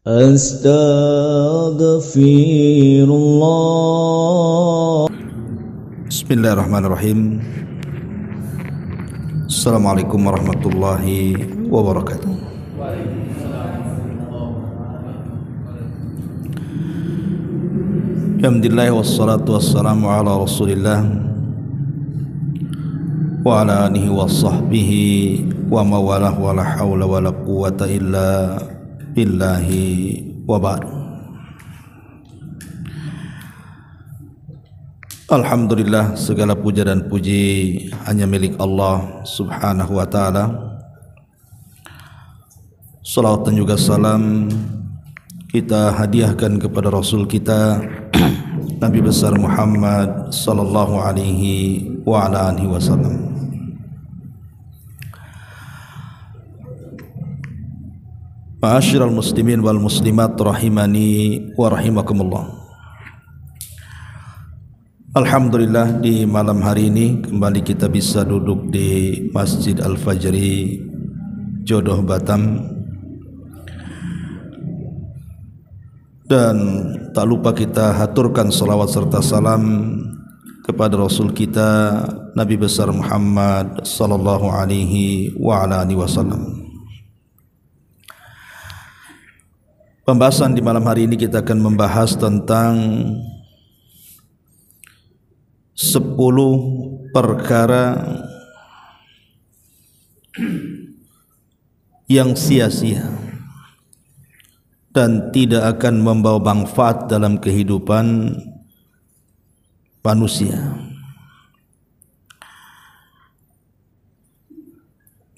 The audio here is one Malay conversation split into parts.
Astaghfirullah. Bismillahirrahmanirrahim. Assalamualaikum warahmatullahi wabarakatuh. Alhamdulillah wassalatu wassalamu ala Rasulillah wa ala alihi wa sahbihi wa mawalah wa la hawla wa la quwwata illa billahi wa ba'd. Alhamdulillah, segala puja dan puji hanya milik Allah subhanahu wa ta'ala. Salawat dan juga salam kita hadiahkan kepada Rasul kita Nabi besar Muhammad sallallahu alaihi wa ala alihi wasallam. Ma'asyiral muslimin wal muslimat rahimani wa rahimakumullah. Alhamdulillah, di malam hari ini kembali kita bisa duduk di Masjid Al-Fajri Jodoh Batam, dan tak lupa kita haturkan salawat serta salam kepada Rasul kita Nabi besar Muhammad sallallahu alaihi wa ala alihi wasallam. Pembahasan di malam hari ini kita akan membahas tentang 10 perkara yang sia-sia dan tidak akan membawa manfaat dalam kehidupan manusia.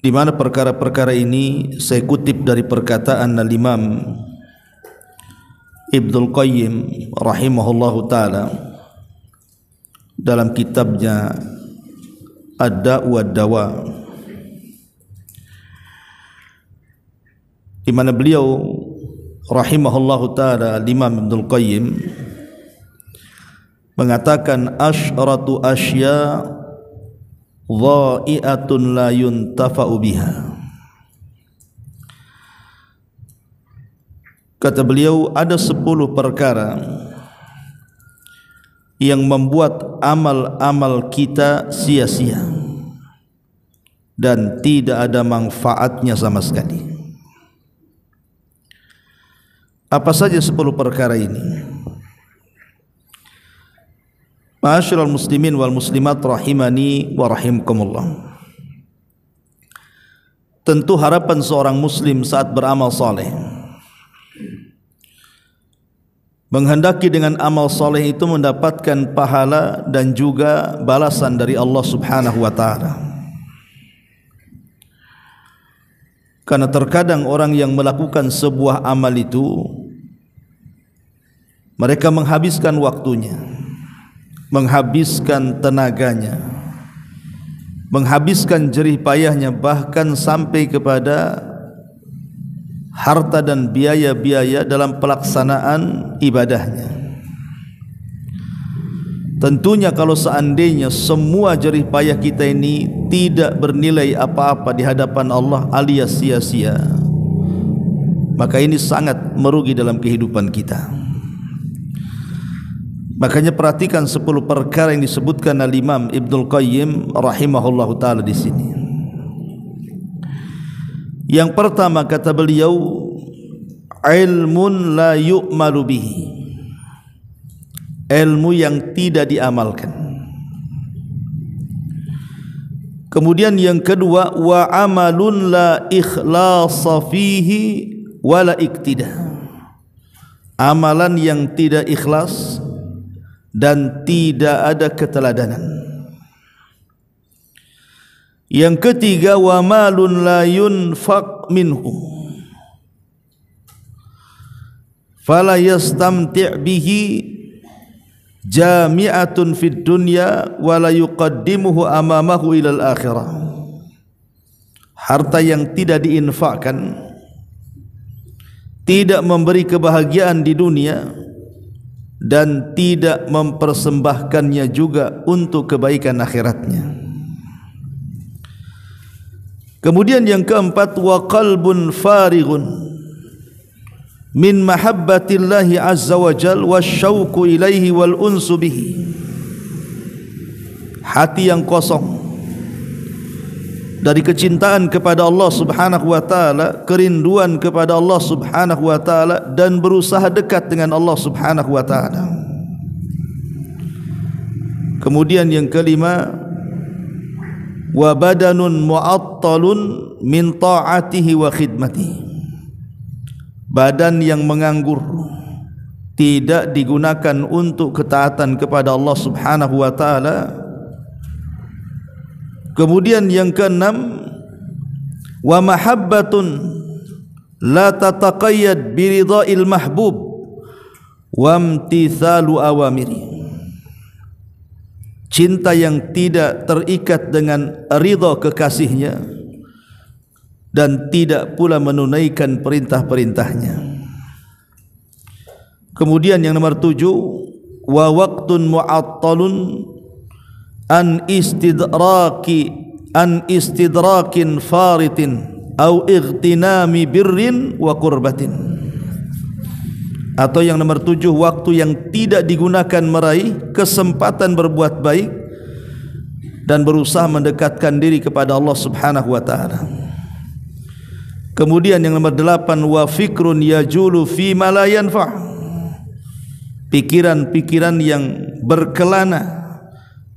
Di mana perkara-perkara ini saya kutip dari perkataan Al-Imam Ibnul Qayyim rahimahullahu ta'ala dalam kitabnya Ad-Da'u wad-Dawa, di mana beliau rahimahullahu ta'ala Al-Imam Ibnul Qayyim mengatakan asyratu asya dha'i'atun la yuntafa'u biha. Kata beliau, ada 10 perkara yang membuat amal-amal kita sia-sia dan tidak ada manfaatnya sama sekali. Apa saja 10 perkara ini? Ma'asyiral muslimin wal muslimat rahimani wa rahimakumullah. Tentu harapan seorang muslim saat beramal saleh, menghendaki dengan amal soleh itu mendapatkan pahala dan juga balasan dari Allah subhanahu wa ta'ala. Karena terkadang orang yang melakukan sebuah amal itu mereka menghabiskan waktunya, menghabiskan tenaganya, menghabiskan jerih payahnya, bahkan sampai kepada harta dan biaya-biaya dalam pelaksanaan ibadahnya. Tentunya kalau seandainya semua jerih payah kita ini tidak bernilai apa-apa di hadapan Allah alias sia-sia, maka ini sangat merugi dalam kehidupan kita. Makanya perhatikan 10 perkara yang disebutkan Al-Imam Ibnul Qayyim rahimahullahu ta'ala di sini. Yang pertama kata beliau, ilmun la yu'malu bihi, ilmu yang tidak diamalkan. Kemudian yang kedua, wa amalun la ikhlasa fihi wa la iktida, amalan yang tidak ikhlas dan tidak ada keteladanan. Yang ketiga, wa malun la yunfaq minhu fala yastamti' bihi jami'atun fid dunya wa la yuqaddimuhu amamahu ilal akhirah. Harta yang tidak diinfakkan, tidak memberi kebahagiaan di dunia dan tidak mempersembahkannya juga untuk kebaikan akhiratnya. Kemudian yang keempat, wa qalbun farighun min mahabbatillahi azza wa jal wasyauqu ilaihi wal unsu bihi. Hati yang kosong dari kecintaan kepada Allah Subhanahu wa taala, kerinduan kepada Allah Subhanahu wa taala, dan berusaha dekat dengan Allah Subhanahu wa taala. Kemudian yang kelima, wa badanun mu'attalun min ta'atihi wa khidmatihi. Badan yang menganggur, tidak digunakan untuk ketaatan kepada Allah Subhanahu wa taala. Kemudian yang keenam, wa mahabbatun la tataqayyad biridha'il mahbub wa imtithalu awamiri. Cinta yang tidak terikat dengan ridha kekasihnya dan tidak pula menunaikan perintah-perintahnya. Kemudian yang nomor 7, wa waqtun mu'attalun an istidrakin faritin au ightinami birrin wa qurbatin. Atau yang nomor 7, waktu yang tidak digunakan meraih kesempatan berbuat baik dan berusaha mendekatkan diri kepada Allah Subhanahu wa taala. Kemudian yang nomor 8, wa fikrun yajulu fi ma la yanfa'. Pikiran-pikiran yang berkelana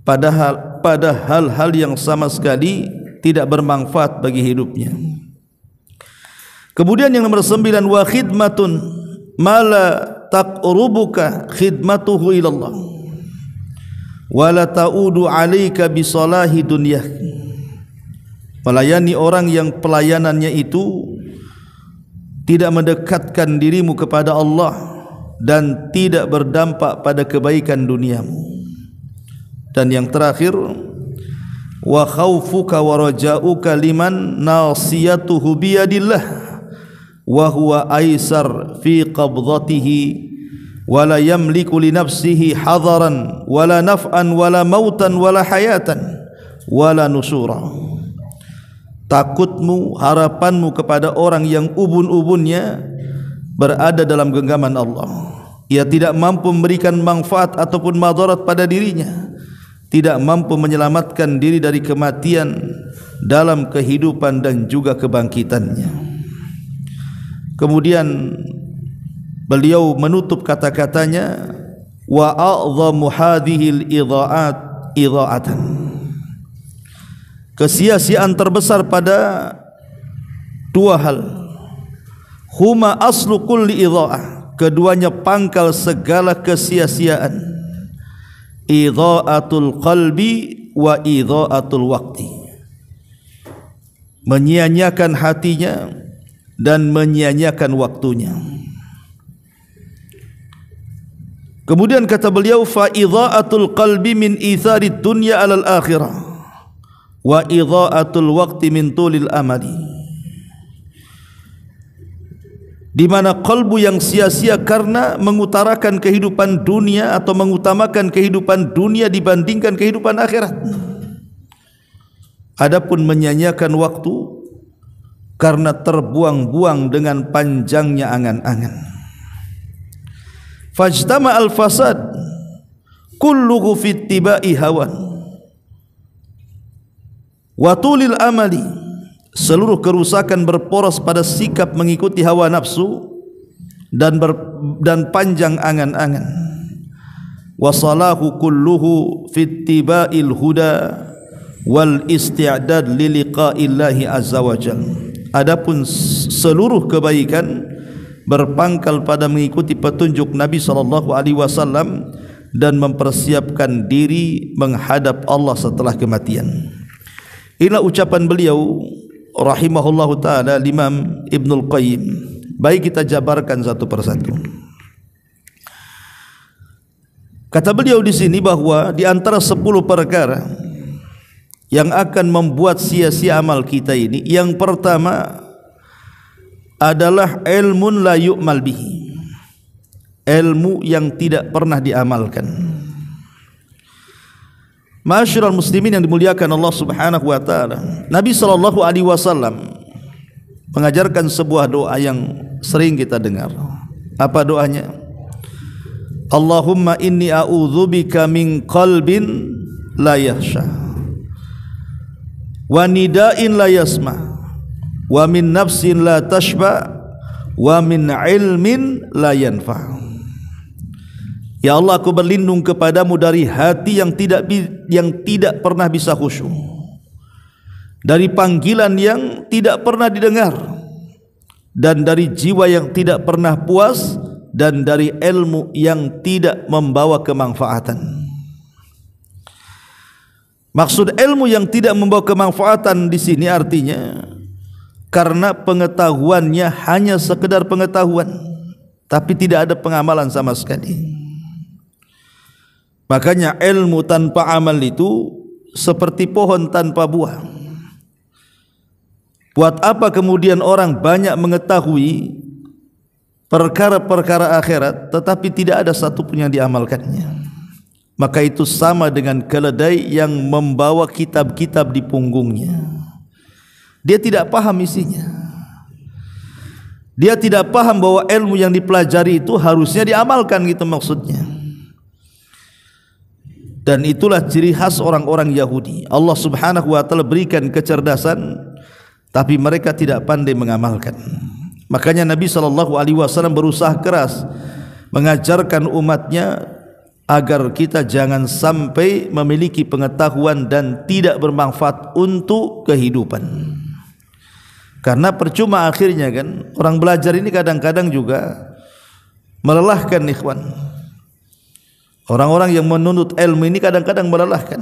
pada hal-hal yang sama sekali tidak bermanfaat bagi hidupnya. Kemudian yang nomor 9, wa khidmatun mala taqrubuka khidmatuhu ilallah wa la ta'udu 'alaika bi salahi dunyah. Melayani orang yang pelayanannya itu tidak mendekatkan dirimu kepada Allah dan tidak berdampak pada kebaikan duniamu. Dan yang terakhir, wa khaufuka wa raja'uka liman nasiyatuhu biyadillah wa huwa aisar fi qabdatihi wa la yamliku li nafsihi hadaran wala naf'an wala mautan wala hayatan wala nusura. Takutmu, harapanmu kepada orang yang ubun-ubunnya berada dalam genggaman Allah. Ia tidak mampu memberikan manfaat ataupun madarat pada dirinya, tidak mampu menyelamatkan diri dari kematian dalam kehidupan dan juga kebangkitannya. Kemudian beliau menutup kata-katanya, wa a'dhamu hadhil idha'atan. Kesia-siaan terbesar pada dua hal. Huma aslu kulli idha'ah. Keduanya pangkal segala kesia-siaan. Idha'atul qalbi wa idha'atul waqti. Menyia-nyiakan hatinya dan menyia-nyiakan waktunya. Kemudian kata beliau, fa idha'atul qalbi min itharid dunya alal akhirah wa idha'atul waqti min tulil amali. Di mana kalbu yang sia-sia karena mengutarakan kehidupan dunia atau mengutamakan kehidupan dunia dibandingkan kehidupan akhirat. Adapun menyanyiakan waktu karena terbuang-buang dengan panjangnya angan-angan. Fajtama al-fasad kulluhu fi ittiba'i hawan wa tulil amali. Seluruh kerusakan berporos pada sikap mengikuti hawa nafsu dan panjang angan-angan. Wasalahu kulluhu fi ittiba'il huda wal isti'dad li liqa'illahi azza wa jalla. Adapun seluruh kebaikan berpangkal pada mengikuti petunjuk Nabi sallallahu alaihi wasallam dan mempersiapkan diri menghadap Allah setelah kematian. Inilah ucapan beliau rahimahullahu ta'ala, Imam Ibnul Qayyim. Baik, kita jabarkan satu persatu. Kata beliau di sini bahwa di antara 10 perkara yang akan membuat sia-sia amal kita ini, yang pertama adalah ilmun la yu'mal bihi. Ilmu yang tidak pernah diamalkan. Ma'asyiral muslimin yang dimuliakan Allah Subhanahu wa taala. Nabi SAW mengajarkan sebuah doa yang sering kita dengar. Apa doanya? Allahumma inni a'udzubika min qalbin la yakhsha wa nida'in la yasma wa min nafsin la tashba wa min ilmin la yanfa. Ya Allah, aku berlindung kepadamu dari hati yang tidak pernah bisa khusyuk, dari panggilan yang tidak pernah didengar, dan dari jiwa yang tidak pernah puas, dan dari ilmu yang tidak membawa kemanfaatan. Maksud ilmu yang tidak membawa kemanfaatan di sini artinya karena pengetahuannya hanya sekedar pengetahuan, tapi tidak ada pengamalan sama sekali. Makanya ilmu tanpa amal itu seperti pohon tanpa buah. Buat apa kemudian orang banyak mengetahui perkara-perkara akhirat tetapi tidak ada satu pun yang diamalkannya? Maka itu sama dengan keledai yang membawa kitab-kitab di punggungnya. Dia tidak paham isinya. Dia tidak paham bahwa ilmu yang dipelajari itu harusnya diamalkan, gitu maksudnya. Dan itulah ciri khas orang-orang Yahudi. Allah Subhanahu wa taala berikan kecerdasan, tapi mereka tidak pandai mengamalkan. Makanya Nabi SAW berusaha keras mengajarkan umatnya agar kita jangan sampai memiliki pengetahuan dan tidak bermanfaat untuk kehidupan. Karena percuma akhirnya kan, orang belajar ini kadang-kadang juga melelahkan, ikhwan. Orang-orang yang menuntut ilmu ini kadang-kadang melelahkan.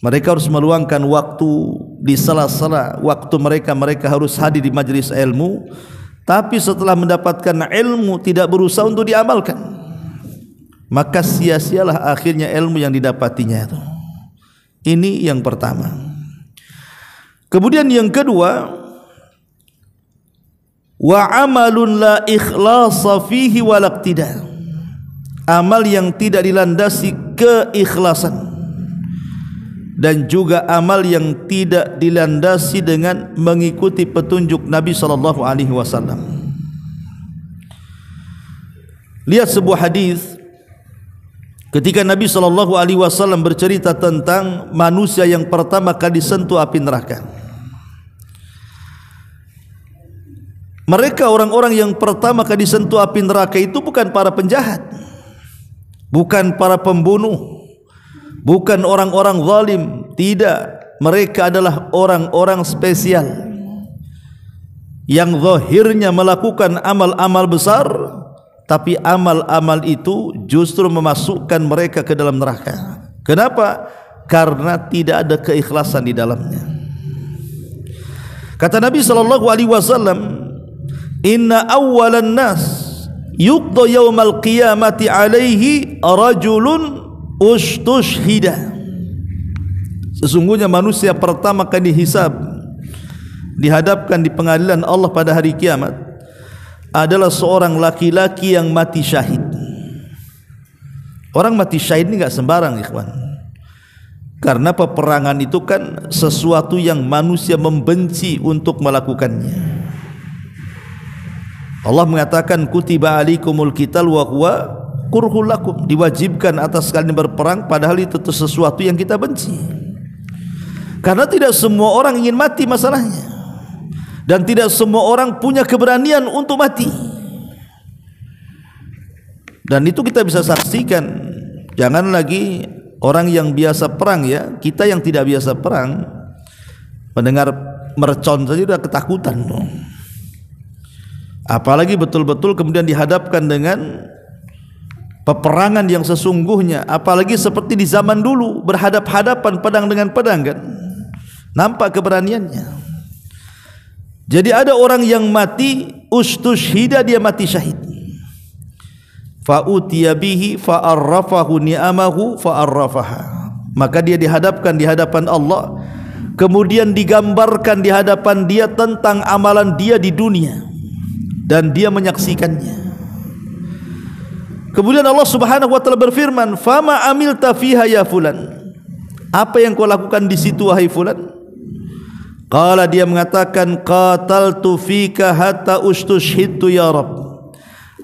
Mereka harus meluangkan waktu di sela-sela waktu mereka harus hadir di majelis ilmu, tapi setelah mendapatkan ilmu tidak berusaha untuk diamalkan, maka sia-sialah akhirnya ilmu yang didapatinya itu. Ini yang pertama. Kemudian yang kedua, wa amalun la ikhlasa fihi wal iqtida. Amal yang tidak dilandasi keikhlasan dan juga amal yang tidak dilandasi dengan mengikuti petunjuk Nabi sallallahu alaihi wasallam. Lihat sebuah hadis ketika Nabi sallallahu alaihi wasallam bercerita tentang manusia yang pertama kali disentuh api neraka. Mereka orang-orang yang pertama kali disentuh api neraka itu bukan para penjahat, bukan para pembunuh, bukan orang-orang zalim, tidak. Mereka adalah orang-orang spesial yang zahirnya melakukan amal-amal besar, tapi amal-amal itu justru memasukkan mereka ke dalam neraka. Kenapa? Karena tidak ada keikhlasan di dalamnya. Kata Nabi SAW, inna awwalan nas yuqda yaumal qiyamati alaihi rajulun ustushhida. Sesungguhnya manusia pertama kali dihisab, dihadapkan di pengadilan Allah pada hari kiamat adalah seorang laki-laki yang mati syahid. Orang mati syahid ini enggak sembarang, ikhwan. Karena peperangan itu kan sesuatu yang manusia membenci untuk melakukannya. Allah mengatakan kutiba alaikumul qital wa huwa kurhul lakum, diwajibkan atas kalian berperang, padahal itu sesuatu yang kita benci. Karena tidak semua orang ingin mati masalahnya, dan tidak semua orang punya keberanian untuk mati. Dan itu kita bisa saksikan. Jangan lagi orang yang biasa perang, ya, kita yang tidak biasa perang mendengar mercon saja sudah ketakutan dong. Apalagi betul-betul kemudian dihadapkan dengan peperangan yang sesungguhnya, apalagi seperti di zaman dulu berhadap-hadapan pedang dengan pedang kan, nampak keberaniannya. Jadi ada orang yang mati ustushhida, dia mati syahid. Fa utiya bihi fa arrafahu ni'amahu fa arrafaha. Maka dia dihadapkan di hadapan Allah, kemudian digambarkan di hadapan dia tentang amalan dia di dunia, dan dia menyaksikannya. Kemudian Allah Subhanahu wa taala berfirman, "Fama amilta fiha ya fulan?" Apa yang kau lakukan di situ wahai fulan? Qala, dia mengatakan, "Qataltu fika hatta ustushhidtu ya Rabb."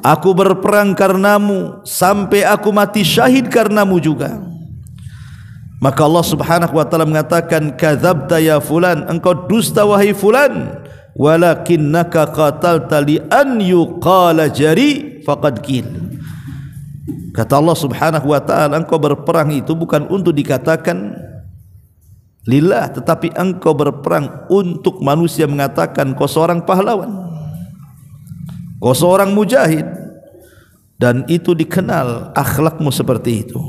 Aku berperang karenamu sampai aku mati syahid karenamu juga. Maka Allah Subhanahu wa taala mengatakan, kadzabta ya fulan, engkau dusta wahai fulan, walakinnaka qatalta li an yuqala jari faqad qil. Kata Allah Subhanahu wa taala, engkau berperang itu bukan untuk dikatakan lillah, tetapi engkau berperang untuk manusia mengatakan kau seorang pahlawan, kau seorang mujahid, dan itu dikenal akhlakmu seperti itu.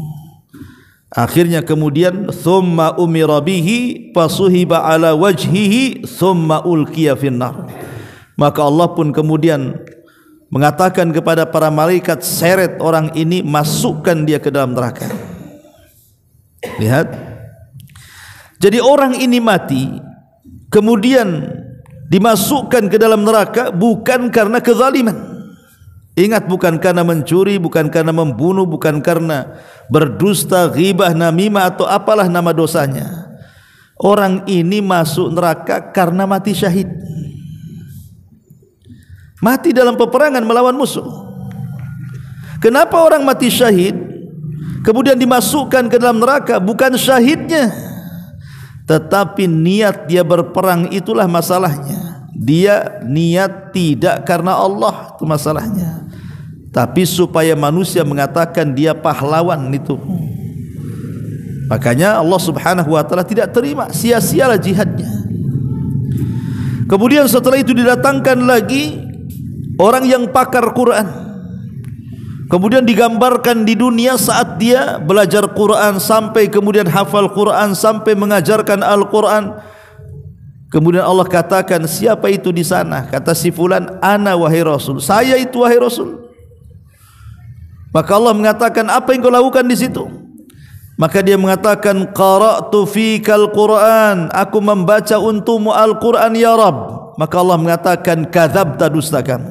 Akhirnya kemudian thumma umira bihi fasuhiba ala wajhihi thumma ulqiya finnar. Maka Allah pun kemudian mengatakan kepada para malaikat, seret orang ini, masukkan dia ke dalam neraka. Lihat, jadi orang ini mati kemudian dimasukkan ke dalam neraka bukan karena kezaliman. Ingat, bukan karena mencuri, bukan karena membunuh, bukan karena berdusta, ghibah, namimah atau apalah nama dosanya. Orang ini masuk neraka karena mati syahid, mati dalam peperangan melawan musuh. Kenapa orang mati syahid kemudian dimasukkan ke dalam neraka? Bukan syahidnya, tetapi niat dia berperang, itulah masalahnya. Dia niat tidak karena Allah, itu masalahnya, tapi supaya manusia mengatakan dia pahlawan itu. Makanya Allah Subhanahu wa taala tidak terima, sia-sialah jihadnya. Kemudian setelah itu didatangkan lagi orang yang pakar Quran, kemudian digambarkan di dunia saat dia belajar Quran sampai kemudian hafal Quran sampai mengajarkan Al-Quran. Kemudian Allah katakan, siapa itu di sana? Kata si fulan, ana wahai Rasul, saya itu wahai Rasul. Maka Allah mengatakan, apa yang kau lakukan di situ? Maka dia mengatakan, qara'tu fikal Quran, aku membaca untukmu Al-Quran ya Rabb. Maka Allah mengatakan, kadzabta, dusta kamu.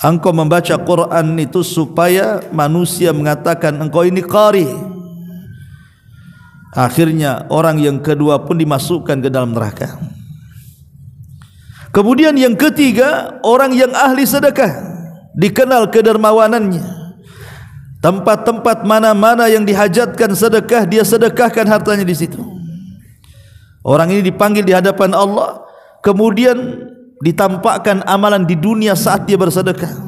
Engkau membaca Quran itu supaya manusia mengatakan engkau ini qari. Akhirnya orang yang kedua pun dimasukkan ke dalam neraka. Kemudian yang ketiga, orang yang ahli sedekah, dikenal kedermawanannya. Tempat-tempat mana-mana yang dihajatkan sedekah, dia sedekahkan hartanya di situ. Orang ini dipanggil di hadapan Allah, kemudian ditampakkan amalan di dunia saat dia bersedekah.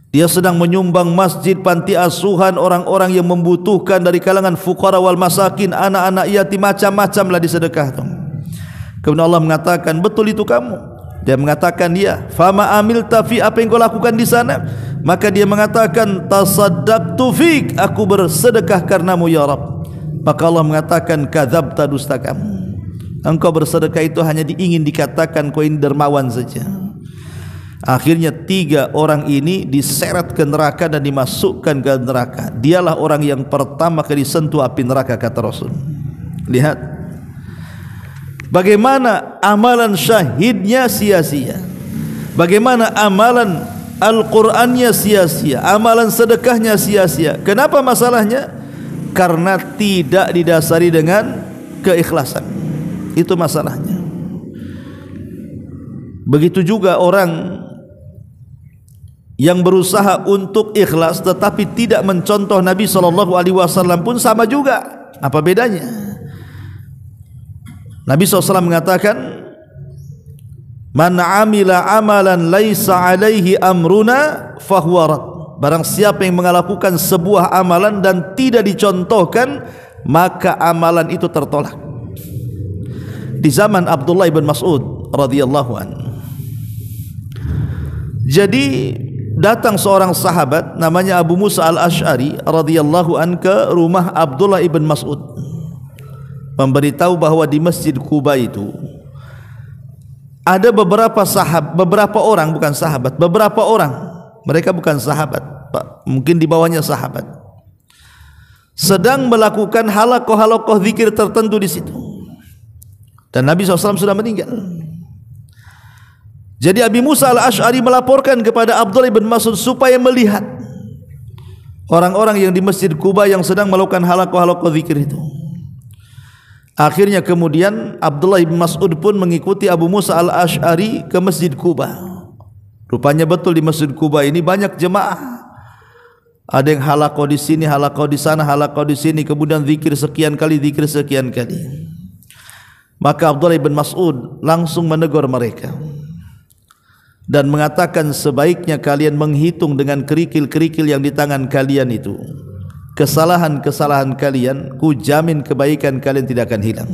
Dia sedang menyumbang masjid, panti asuhan, orang-orang yang membutuhkan dari kalangan fuqara wal masakin, anak-anak yatim, macam-macamlah disedekah. Kemudian Allah mengatakan, betul itu kamu? Dia mengatakan, ya. Fama amilta fi, apa yang kau lakukan di sana? Maka dia mengatakan, tasaddaqtu fik, aku bersedekah karenamu ya Rabb. Maka Allah mengatakan, kadzabta, dusta kamu. Engkau bersedekah itu hanya ingin dikatakan kau ini dermawan saja. Akhirnya tiga orang ini diseret ke neraka dan dimasukkan ke neraka. Dialah orang yang pertama kali disentuh api neraka, kata Rasul. Lihat bagaimana amalan syahidnya sia-sia, bagaimana amalan Al-Qur'annya sia-sia, amalan sedekahnya sia-sia. Kenapa masalahnya? Karena tidak didasari dengan keikhlasan. Itu masalahnya. Begitu juga orang yang berusaha untuk ikhlas tetapi tidak mencontoh Nabi SAW pun sama juga. Apa bedanya? Nabi SAW mengatakan, man amila amalan laisa alaihi amruna fahuwa rad. Barang siapa yang melakukan sebuah amalan dan tidak dicontohkan, maka amalan itu tertolak. Di zaman Abdullah bin Mas'ud radhiyallahu anhu, jadi datang seorang sahabat namanya Abu Musa al-Ash'ari radhiyallahu anhu ke rumah Abdullah ibn Mas'ud, memberitahu bahwa di Masjid Quba itu ada beberapa orang, bukan sahabat, beberapa orang, mereka bukan sahabat, mungkin di bawahnya sahabat, sedang melakukan halakoh zikir tertentu di situ, dan Nabi SAW sudah meninggal. Jadi Abi Musa al-Ash'ari melaporkan kepada Abdullah bin Mas'ud supaya melihat orang-orang yang di Masjid Quba yang sedang melakukan halakoh zikir itu. Akhirnya kemudian Abdullah bin Mas'ud pun mengikuti Abu Musa al-Ash'ari ke Masjid Quba. Rupanya betul di Masjid Quba ini banyak jemaah. Ada yang halaqah di sini, halaqah di sana, halaqah di sini, kemudian zikir sekian kali, zikir sekian kali. Maka Abdullah bin Mas'ud langsung menegur mereka dan mengatakan, sebaiknya kalian menghitung dengan kerikil-kerikil yang di tangan kalian itu. Kesalahan-kesalahan kalian, ku jamin kebaikan kalian tidak akan hilang.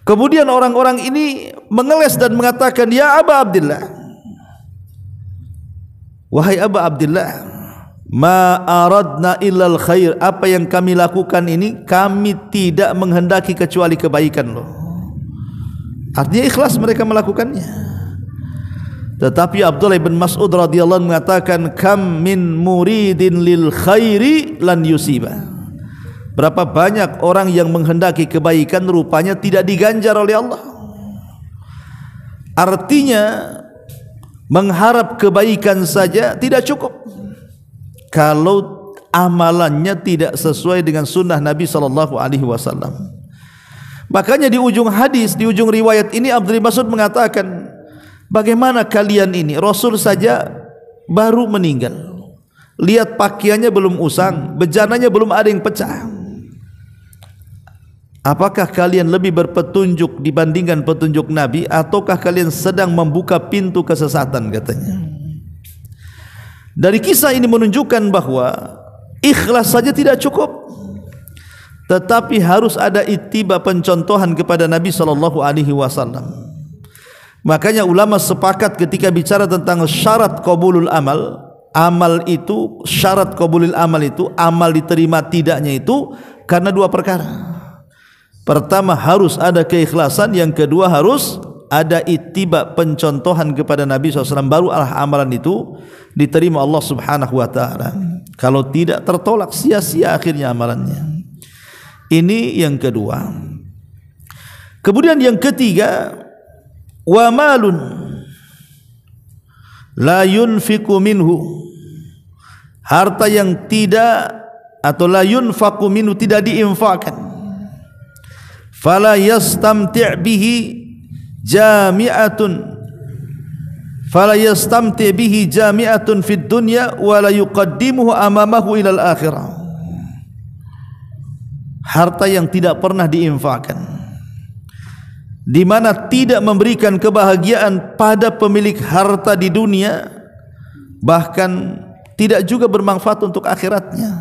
Kemudian orang-orang ini mengeles dan mengatakan, ya Aba Abdillah, wahai Aba Abdillah, ma aradna illal khair, apa yang kami lakukan ini kami tidak menghendaki kecuali kebaikan loh. Artinya ikhlas mereka melakukannya. Tetapi Abdullah bin Mas'ud radhiyallahu anhu mengatakan, kam min muridin lil khairi lan yusiba. Berapa banyak orang yang menghendaki kebaikan rupanya tidak diganjar oleh Allah. Artinya mengharap kebaikan saja tidak cukup kalau amalannya tidak sesuai dengan sunnah Nabi SAW. Makanya di ujung hadis, di ujung riwayat ini Abdullah bin Mas'ud mengatakan, bagaimana kalian ini, Rasul saja baru meninggal, lihat pakaiannya belum usang, bejananya belum ada yang pecah. Apakah kalian lebih berpetunjuk dibandingkan petunjuk Nabi, ataukah kalian sedang membuka pintu kesesatan, katanya. Dari kisah ini menunjukkan bahwa ikhlas saja tidak cukup, tetapi harus ada ittiba, pencontohan kepada Nabi SAW. Makanya ulama sepakat ketika bicara tentang syarat qabulul amal, amal itu, syarat qabulul amal itu, amal diterima tidaknya itu karena dua perkara. Pertama harus ada keikhlasan, yang kedua harus ada ittiba, pencontohan kepada Nabi SAW, baru amalan itu diterima Allah Subhanahu wa ta'ala. Kalau tidak, tertolak, sia-sia akhirnya amalannya. Ini yang kedua. Kemudian yang ketiga, wa malun la yunfiqu minhu, harta yang tidak, atau la yunfaqu minhu, tidak diinfakkan. Fala yastamti' bihi jami'atun, fala yastamti' bihi jami'atun fid dunya wa la yuqaddimuhu amamahu ilal akhirah. Harta yang tidak pernah diinfakkan, di mana tidak memberikan kebahagiaan pada pemilik harta di dunia, bahkan tidak juga bermanfaat untuk akhiratnya.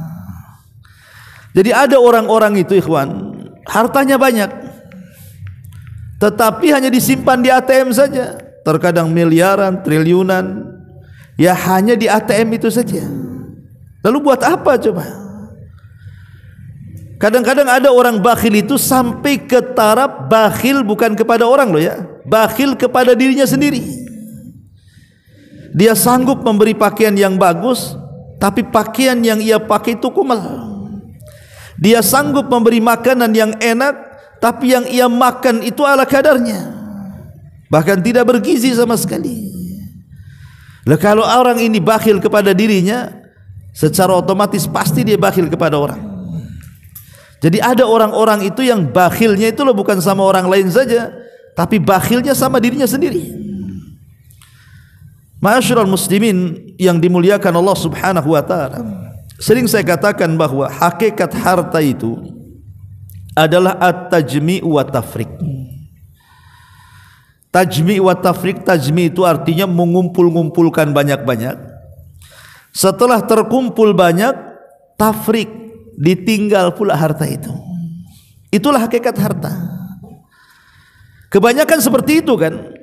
Jadi ada orang-orang itu, ikhwan, hartanya banyak, tetapi hanya disimpan di ATM saja, terkadang miliaran, triliunan, ya hanya di ATM itu saja. Lalu buat apa coba? Kadang-kadang ada orang bakhil itu sampai ke taraf bakhil bukan kepada orang loh ya, bakhil kepada dirinya sendiri. Dia sanggup memberi pakaian yang bagus, tapi pakaian yang ia pakai itu kumal. Dia sanggup memberi makanan yang enak, tapi yang ia makan itu ala kadarnya, bahkan tidak bergizi sama sekali. Lah kalau orang ini bakhil kepada dirinya, secara otomatis pasti dia bakhil kepada orang. Jadi ada orang-orang itu yang bakhilnya itu loh bukan sama orang lain saja, tapi bakhilnya sama dirinya sendiri. Ma'asyiral muslimin yang dimuliakan Allah Subhanahu wa ta'ala, sering saya katakan bahwa hakikat harta itu adalah at-tajmi' wa tafriq. Tajmi' wa tafriq, tajmi' itu artinya mengumpul-ngumpulkan banyak-banyak. Setelah terkumpul banyak, tafriq, ditinggal pula harta itu. Itulah hakikat harta. Kebanyakan seperti itu kan.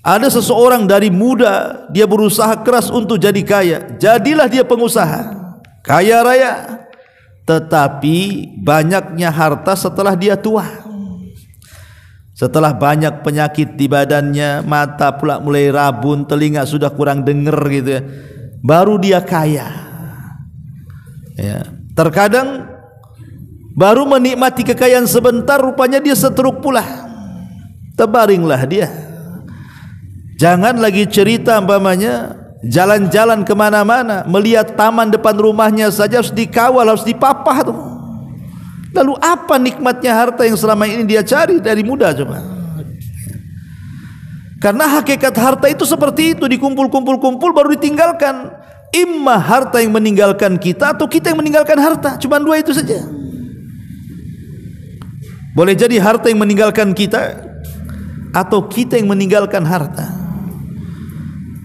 Ada seseorang dari muda, dia berusaha keras untuk jadi kaya, jadilah dia pengusaha, kaya raya, tetapi banyaknya harta setelah dia tua, setelah banyak penyakit di badannya, mata pula mulai rabun, telinga sudah kurang dengar gitu ya, baru dia kaya ya. Terkadang baru menikmati kekayaan sebentar, rupanya dia setruk pula, terbaringlah dia. Jangan lagi cerita umpamanya jalan-jalan kemana-mana, melihat taman depan rumahnya saja harus dikawal, harus dipapah tuh. Lalu apa nikmatnya harta yang selama ini dia cari dari muda coba? Karena hakikat harta itu seperti itu, dikumpul-kumpul baru ditinggalkan. Imma harta yang meninggalkan kita atau kita yang meninggalkan harta. Cuma dua itu saja. Boleh jadi harta yang meninggalkan kita atau kita yang meninggalkan harta.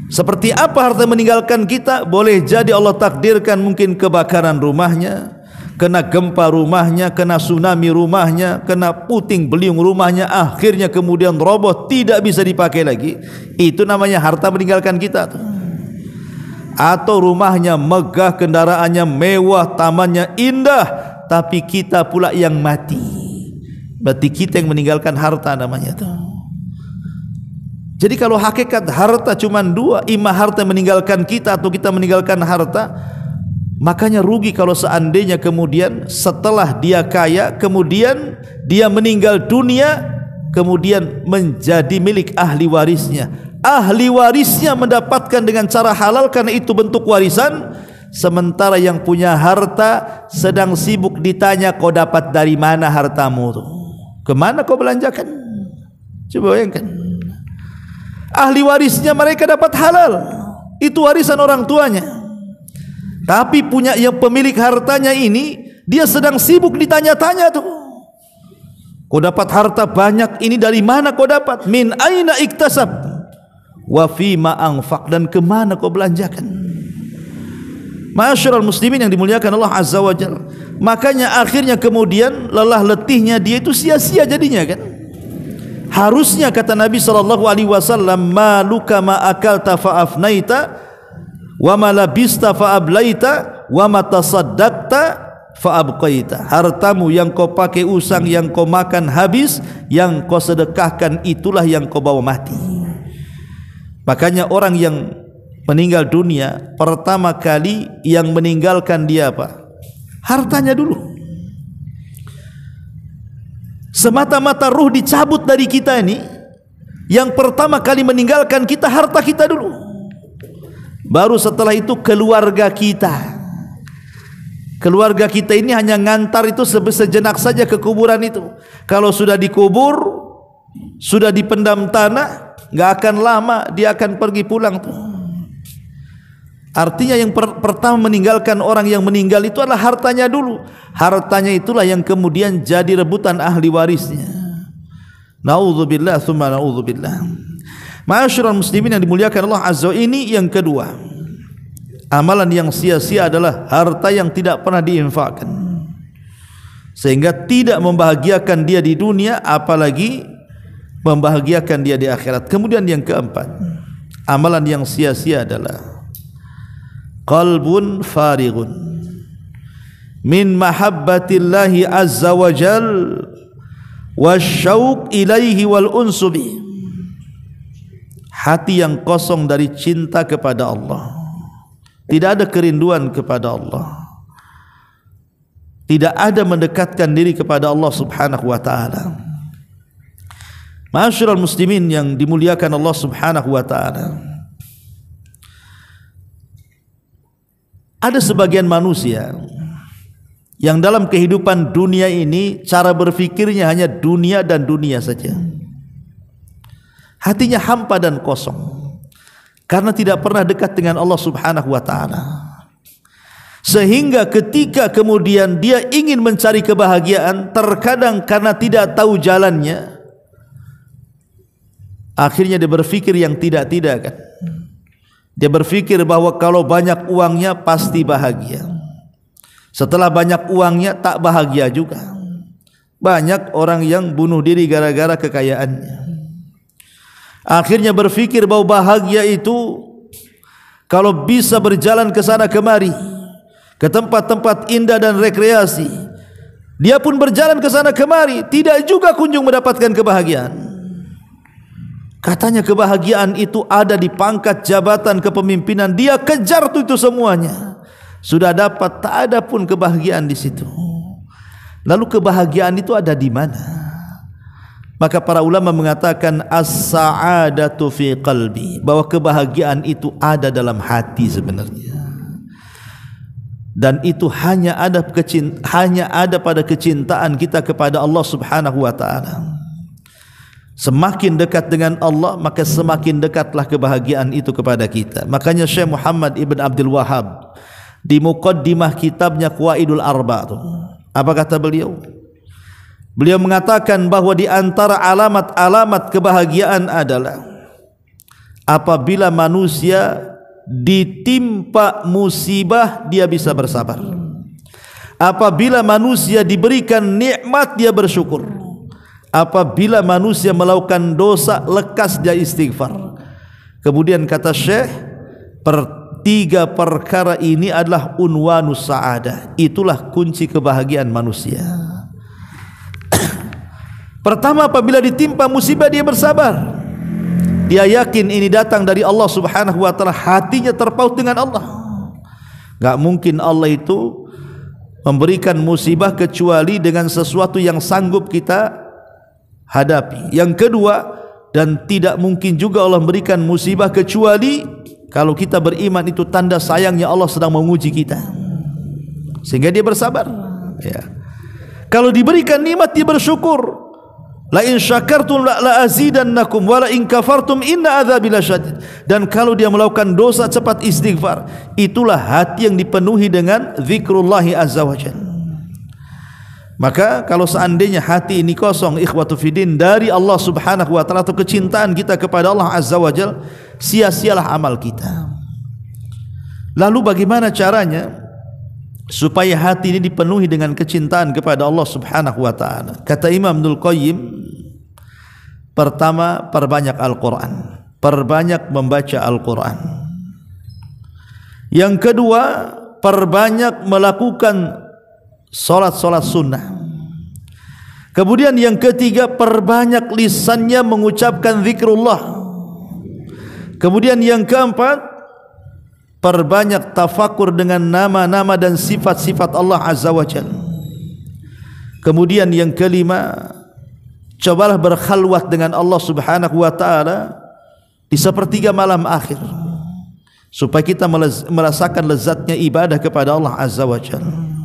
Seperti apa harta yang meninggalkan kita? Boleh jadi Allah takdirkan mungkin kebakaran rumahnya, kena gempa rumahnya, kena tsunami rumahnya, kena puting beliung rumahnya, akhirnya kemudian roboh, tidak bisa dipakai lagi. Itu namanya harta meninggalkan kita tuh. Atau rumahnya megah, kendaraannya mewah, tamannya indah, tapi kita pula yang mati. Berarti kita yang meninggalkan harta namanya tuh. Jadi kalau hakikat harta cuma dua, imma harta meninggalkan kita atau kita meninggalkan harta, makanya rugi kalau seandainya kemudian setelah dia kaya, kemudian dia meninggal dunia, kemudian menjadi milik ahli warisnya. Ahli warisnya mendapatkan dengan cara halal karena itu bentuk warisan, sementara yang punya harta sedang sibuk ditanya, kau dapat dari mana hartamu itu? Kemana kau belanjakan? Coba bayangkan. Ahli warisnya mereka dapat halal, itu warisan orang tuanya. Tapi punya yang pemilik hartanya ini, dia sedang sibuk ditanya-tanya tuh. Kau dapat harta banyak ini dari mana kau dapat? Min aina iktasab? Wa fima anfaq, dan kemana kau belanjakan? Ma'asyiral muslimin yang dimuliakan Allah Azza wa Jalla. Makanya akhirnya kemudian lelah letihnya dia itu sia-sia jadinya kan. Harusnya kata Nabi SAW, maluka ma akalta fa afnaita wa ma labista fa ablaita wa ma tasaddaqta fa abqaita. Hartamu yang kau pakai usang, yang kau makan habis, yang kau sedekahkan itulah yang kau bawa mati. Makanya orang yang meninggal dunia, pertama kali yang meninggalkan dia apa? Hartanya dulu. Semata-mata ruh dicabut dari kita ini, yang pertama kali meninggalkan kita harta kita dulu. Baru setelah itu keluarga kita. Keluarga kita ini hanya ngantar itu sejenak saja ke kuburan itu. Kalau sudah dikubur, sudah dipendam tanah, nggak akan lama dia akan pergi pulang tuh. Artinya yang pertama meninggalkan orang yang meninggal itu adalah hartanya dulu. Hartanya itulah yang kemudian jadi rebutan ahli warisnya. Na'udzubillah tsumma na'udzubillah. Ma'asyiral muslimin yang dimuliakan Allah Azza wa Jalla, ini yang kedua. Amalan yang sia-sia adalah harta yang tidak pernah diinfakkan, sehingga tidak membahagiakan dia di dunia, apalagi membahagiakan dia di akhirat. Kemudian yang keempat, amalan yang sia-sia adalah qalbun farighun min mahabbatillahi azza wa jal wasyauq ilaihi wal unsubi. Hati yang kosong dari cinta kepada Allah, tidak ada kerinduan kepada Allah, tidak ada mendekatkan diri kepada Allah subhanahu wa ta'ala. Ma'asyiral muslimin yang dimuliakan Allah subhanahu wa ta'ala, ada sebagian manusia yang dalam kehidupan dunia ini cara berfikirnya hanya dunia dan dunia saja. Hatinya hampa dan kosong karena tidak pernah dekat dengan Allah subhanahu wa ta'ala. Sehingga ketika kemudian dia ingin mencari kebahagiaan, terkadang karena tidak tahu jalannya, akhirnya dia berfikir yang tidak-tidak kan. Dia berfikir bahwa kalau banyak uangnya pasti bahagia. Setelah banyak uangnya tak bahagia juga. Banyak orang yang bunuh diri gara-gara kekayaannya. Akhirnya berfikir bahwa bahagia itu kalau bisa berjalan ke sana kemari, ke tempat-tempat indah dan rekreasi. Dia pun berjalan ke sana kemari, tidak juga kunjung mendapatkan kebahagiaan. Katanya kebahagiaan itu ada di pangkat jabatan kepemimpinan. Dia kejar tuh itu semuanya. Sudah dapat, tak ada pun kebahagiaan di situ. Lalu kebahagiaan itu ada di mana? Maka para ulama mengatakan as-sa'adatu fi qalbi, bahwa kebahagiaan itu ada dalam hati sebenarnya. Dan itu hanya ada pada kecintaan kita kepada Allah subhanahu wa ta'ala. Semakin dekat dengan Allah, maka semakin dekatlah kebahagiaan itu kepada kita. Makanya Syekh Muhammad Ibn Abdul Wahhab di muqaddimah kitabnya Qawaidul Arba' itu, apa kata beliau? Beliau mengatakan bahwa di antara alamat-alamat kebahagiaan adalah apabila manusia ditimpa musibah dia bisa bersabar. Apabila manusia diberikan nikmat dia bersyukur. Apabila manusia melakukan dosa lekas dia istighfar. Kemudian kata Syekh, tiga perkara ini adalah unwanus sa'adah. Itulah kunci kebahagiaan manusia. Pertama, apabila ditimpa musibah dia bersabar. Dia yakin ini datang dari Allah Subhanahu wa taala, hatinya terpaut dengan Allah. Enggak mungkin Allah itu memberikan musibah kecuali dengan sesuatu yang sanggup kita hadapi. Yang kedua, dan tidak mungkin juga Allah memberikan musibah kecuali kalau kita beriman itu tanda sayangnya Allah sedang menguji kita, sehingga dia bersabar. Ya. Kalau diberikan nikmat dia bersyukur. La in syakartum la azidannakum wa la in kafartum inna adzabi lasyadid. Dan kalau dia melakukan dosa cepat istighfar. Itulah hati yang dipenuhi dengan zikrullahi azza wajalla. Maka kalau seandainya hati ini kosong, ikhwatu fiddin, dari Allah Subhanahu wa taala atau kecintaan kita kepada Allah azza wajalla, sia-sialah amal kita. Lalu bagaimana caranya supaya hati ini dipenuhi dengan kecintaan kepada Allah Subhanahu wa taala? Kata Imam Ibnul Qayyim, pertama, perbanyak Al-Qur'an, perbanyak membaca Al-Qur'an. Yang kedua, perbanyak melakukan salat-salat sunnah. Kemudian yang ketiga, perbanyak lisannya mengucapkan zikrullah. Kemudian yang keempat, perbanyak tafakur dengan nama-nama dan sifat-sifat Allah Azza wa Jalla. Kemudian yang kelima, cobalah berkhalwat dengan Allah Subhanahu wa taala di sepertiga malam akhir, supaya kita merasakan lezatnya ibadah kepada Allah Azza wa Jalla.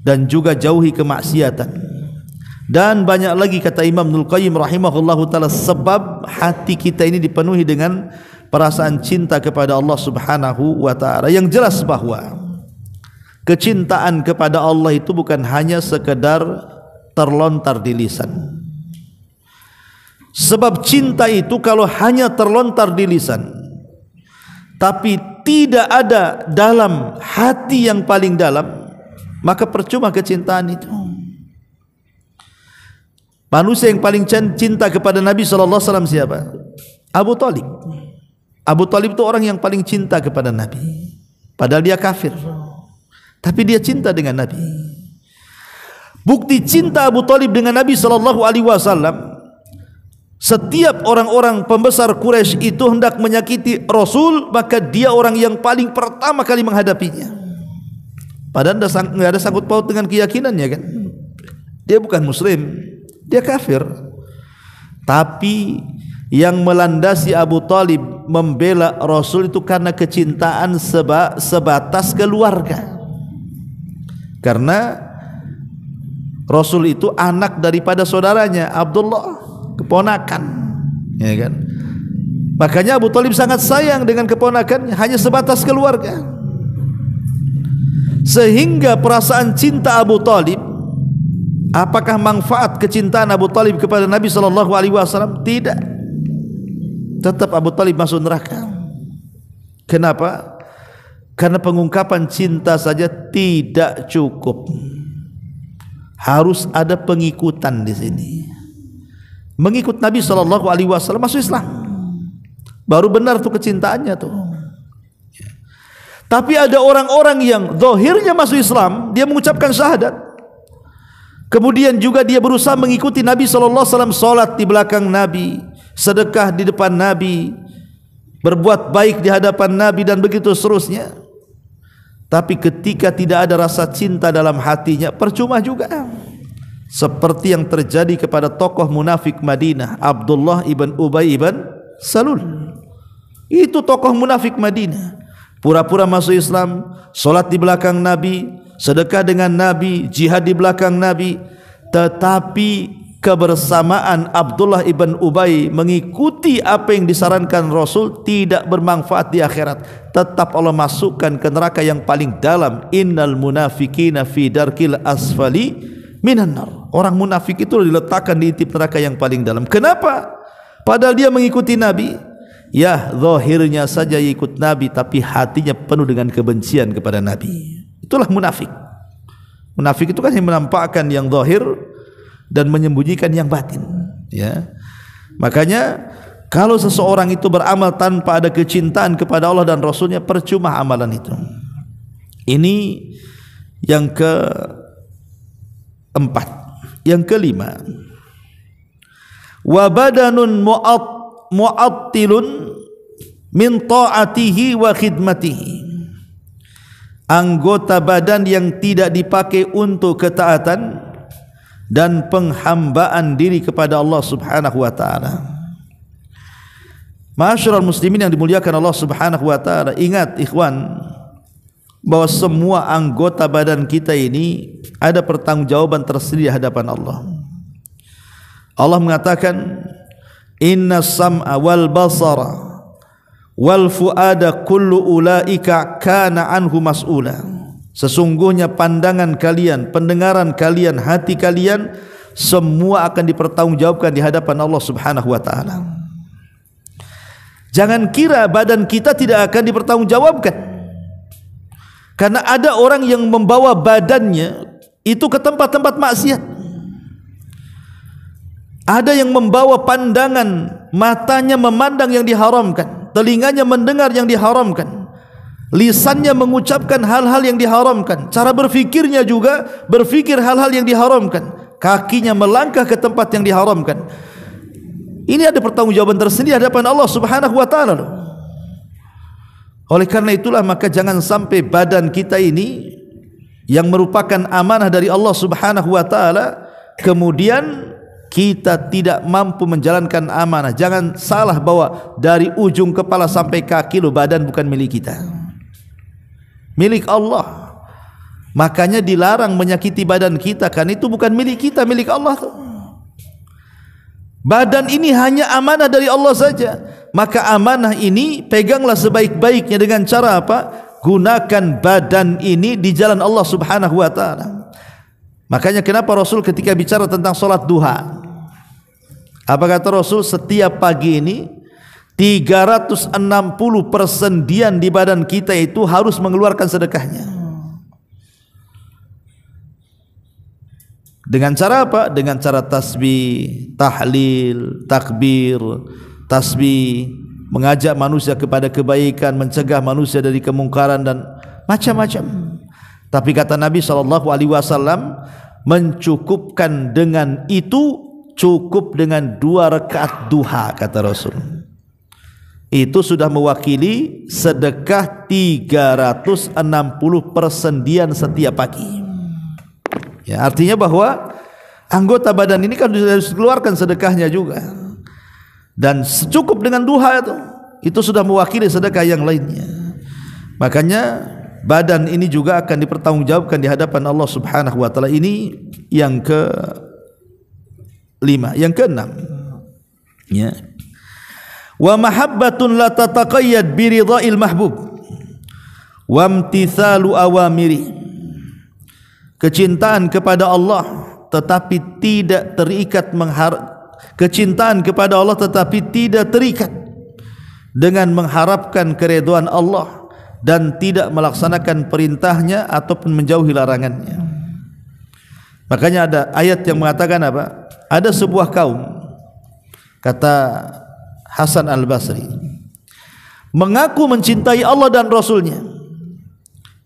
Dan juga jauhi kemaksiatan. Dan banyak lagi kata Imam Ibnul Qayyim rahimahullahu taala sebab hati kita ini dipenuhi dengan perasaan cinta kepada Allah Subhanahu wa taala. Yang jelas bahwa kecintaan kepada Allah itu bukan hanya sekedar terlontar di lisan. Sebab cinta itu kalau hanya terlontar di lisan tapi tidak ada dalam hati yang paling dalam, maka percuma kecintaan itu. Manusia yang paling cinta kepada Nabi SAW siapa? Abu Talib. Abu Talib itu orang yang paling cinta kepada Nabi, padahal dia kafir, tapi dia cinta dengan Nabi. Bukti cinta Abu Talib dengan Nabi SAW, setiap orang-orang pembesar Quraisy itu hendak menyakiti Rasul, maka dia orang yang paling pertama kali menghadapinya. Padahal tidak ada sangkut paut dengan keyakinannya kan. Dia bukan muslim, dia kafir. Tapi yang melandasi Abu Talib membela Rasul itu karena kecintaan sebatas keluarga. Karena Rasul itu anak daripada saudaranya Abdullah, keponakan, ya kan. Makanya Abu Talib sangat sayang dengan keponakannya, hanya sebatas keluarga. Sehingga perasaan cinta Abu Talib, apakah manfaat kecintaan Abu Talib kepada Nabi SAW? Tidak. Tetap Abu Talib masuk neraka. Kenapa? Karena pengungkapan cinta saja tidak cukup. Harus ada pengikutan di sini. Mengikut Nabi SAW masuk Islam, baru benar tuh kecintaannya tuh. Tapi ada orang-orang yang zahirnya masuk Islam, dia mengucapkan syahadat, kemudian juga dia berusaha mengikuti Nabi SAW, salat di belakang Nabi, sedekah di depan Nabi, berbuat baik di hadapan Nabi, dan begitu seterusnya. Tapi ketika tidak ada rasa cinta dalam hatinya, percuma juga. Seperti yang terjadi kepada tokoh munafik Madinah, Abdullah ibn Ubay ibn Salul. Itu tokoh munafik Madinah, pura-pura masuk Islam, solat di belakang Nabi, sedekah dengan Nabi, jihad di belakang Nabi, tetapi kebersamaan Abdullah ibn Ubay mengikuti apa yang disarankan Rasul tidak bermanfaat di akhirat. Tetap Allah masukkan ke neraka yang paling dalam. Innal munafiqina fi darkil asfali minan nar. Orang munafik itu diletakkan di intip neraka yang paling dalam. Kenapa? Padahal dia mengikuti Nabi. Ya, zahirnya saja ikut Nabi, tapi hatinya penuh dengan kebencian kepada Nabi. Itulah munafik. Munafik itu kan yang menampakkan yang zahir dan menyembunyikan yang batin, ya. Makanya kalau seseorang itu beramal tanpa ada kecintaan kepada Allah dan Rasulnya, percuma amalan itu. Ini yang keempat. Yang kelima, wa badanun mu'attilun min ta'atihi wa khidmatihi. Anggota badan yang tidak dipakai untuk ketaatan dan penghambaan diri kepada Allah Subhanahu wa taala. Ma'asyiral muslimin yang dimuliakan Allah Subhanahu wa taala, ingat ikhwan bahwa semua anggota badan kita ini ada pertanggungjawaban tersendiri di hadapan Allah. Allah mengatakan, "Innas sam'a wal basara wal fuada kullu ulaika kana anhu mas'ula." Sesungguhnya pandangan kalian, pendengaran kalian, hati kalian semua akan dipertanggungjawabkan di hadapan Allah Subhanahu wa taala. Jangan kira badan kita tidak akan dipertanggungjawabkan. Karena ada orang yang membawa badannya itu ke tempat-tempat maksiat. Ada yang membawa pandangan, matanya memandang yang diharamkan, telinganya mendengar yang diharamkan, lisannya mengucapkan hal-hal yang diharamkan, cara berfikirnya juga berfikir hal-hal yang diharamkan, kakinya melangkah ke tempat yang diharamkan. Ini ada pertanggungjawaban tersendiri hadapan Allah Subhanahu wa taala. Oleh karena itulah maka jangan sampai badan kita ini yang merupakan amanah dari Allah Subhanahu wa taala kemudian kita tidak mampu menjalankan amanah. Jangan salah bahwa dari ujung kepala sampai kaki lo badan bukan milik kita, milik Allah. Makanya dilarang menyakiti badan kita, kan itu bukan milik kita, milik Allah tuh. Badan ini hanya amanah dari Allah saja. Maka amanah ini peganglah sebaik-baiknya dengan cara apa? Gunakan badan ini di jalan Allah Subhanahu wa taala. Makanya kenapa Rasul ketika bicara tentang salat duha, apa kata Rasul? Setiap pagi ini 360 persendian di badan kita itu harus mengeluarkan sedekahnya. Dengan cara apa? Dengan cara tasbih, tahlil, takbir, tasbih, mengajak manusia kepada kebaikan, mencegah manusia dari kemungkaran dan macam-macam. Tapi kata Nabi SAW, mencukupkan dengan itu cukup dengan 2 rakaat duha, kata Rasul. Itu sudah mewakili sedekah 360 persendian setiap pagi. Ya, artinya bahwa anggota badan ini kan harus dikeluarkan sedekahnya juga. Dan cukup dengan duha itu sudah mewakili sedekah yang lainnya. Makanya badan ini juga akan dipertanggungjawabkan di hadapan Allah Subhanahu wa taala. Ini yang ke-5, yang ke-6. Ya. Wa mahabbatun la tataqayyad bi ridha'il mahbub wa imtithalu awamiri. Kecintaan kepada Allah tetapi tidak terikat kecintaan kepada Allah tetapi tidak terikat dengan mengharapkan keridhaan Allah dan tidak melaksanakan perintahnya ataupun menjauhi larangannya. Makanya ada ayat yang mengatakan apa? Ada sebuah kaum, kata Hasan Al-Basri, mengaku mencintai Allah dan Rasulnya,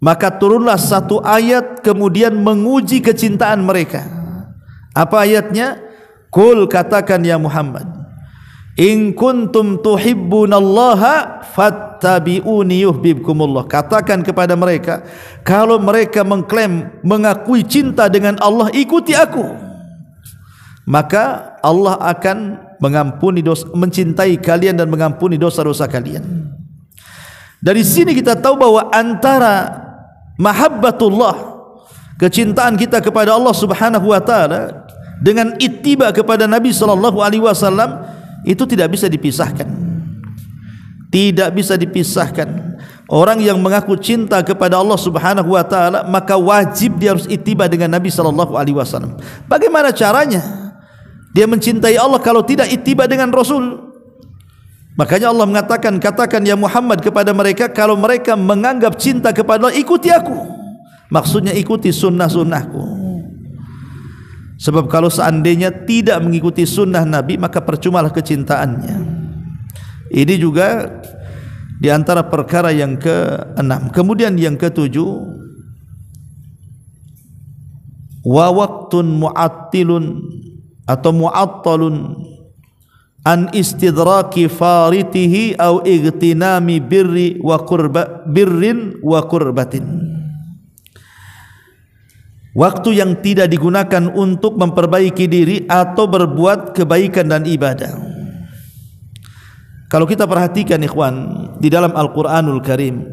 maka turunlah satu ayat kemudian menguji kecintaan mereka. Apa ayatnya? Qul, katakan ya Muhammad, in kuntum tuhibbunallaha fattabi'uni yuhibbukumullah. Katakan kepada mereka, kalau mereka mengklaim mengakui cinta dengan Allah, ikuti aku, maka Allah akan mengampuni dosa, mencintai kalian dan mengampuni dosa-dosa kalian. Dari sini kita tahu bahwa antara mahabbatullah, kecintaan kita kepada Allah Subhanahu wa taala, dengan ittiba kepada Nabi sallallahu alaihi wasallam itu tidak bisa dipisahkan. Tidak bisa dipisahkan. Orang yang mengaku cinta kepada Allah Subhanahu wa taala maka wajib dia harus ittiba dengan Nabi sallallahu alaihi wasallam. Bagaimana caranya dia mencintai Allah kalau tidak ittiba dengan Rasul? Makanya Allah mengatakan, katakan ya Muhammad kepada mereka, kalau mereka menganggap cinta kepada Allah, ikuti aku. Maksudnya ikuti sunnah-sunnahku. Sebab kalau seandainya tidak mengikuti sunnah Nabi, maka percumalah kecintaannya. Ini juga di antara perkara yang ke-6. Kemudian yang ke-7, wa waqtun mu'attilun atau mu'attalun an istidraki faritihi au igtinami birrin wa qurbatin. Waktu yang tidak digunakan untuk memperbaiki diri atau berbuat kebaikan dan ibadah. Kalau kita perhatikan ikhwan, di dalam Al-Qur'anul Karim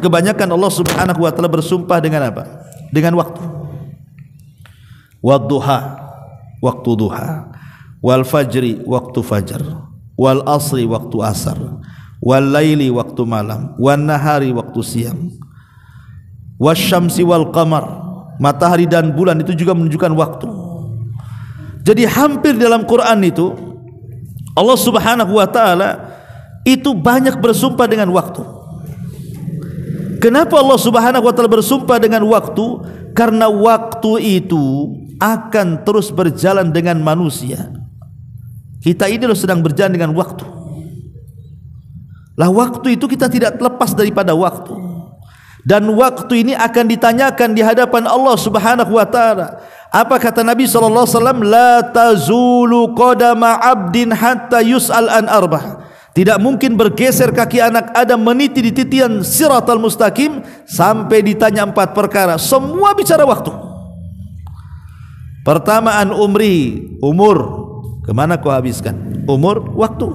kebanyakan Allah Subhanahu wa taala bersumpah dengan apa? Dengan waktu. Wadduha, waktu duha. Wal fajri, waktu fajar. Wal asri, waktu asar. Wal laili, waktu malam. Wan nahari, waktu siang. Wasyamsi wal qamar, matahari dan bulan itu juga menunjukkan waktu. Jadi hampir dalam Quran itu Allah Subhanahu wa taala itu banyak bersumpah dengan waktu. Kenapa Allah Subhanahu wa taala bersumpah dengan waktu? Karena waktu itu akan terus berjalan dengan manusia. Kita ini loh sedang berjalan dengan waktu. Lah waktu itu kita tidak lepas daripada waktu. Dan waktu ini akan ditanyakan di hadapan Allah Subhanahu wa taala. Apa kata Nabi sallallahu alaihi wasallam? La tazulu qadama 'abdin hatta yus'al an arbah. Tidak mungkin bergeser kaki anak Adam meniti di titian siratal mustaqim sampai ditanya 4 perkara. Semua bicara waktu. Pertama, an umri, umur. Kemana kau habiskan? Umur, waktu.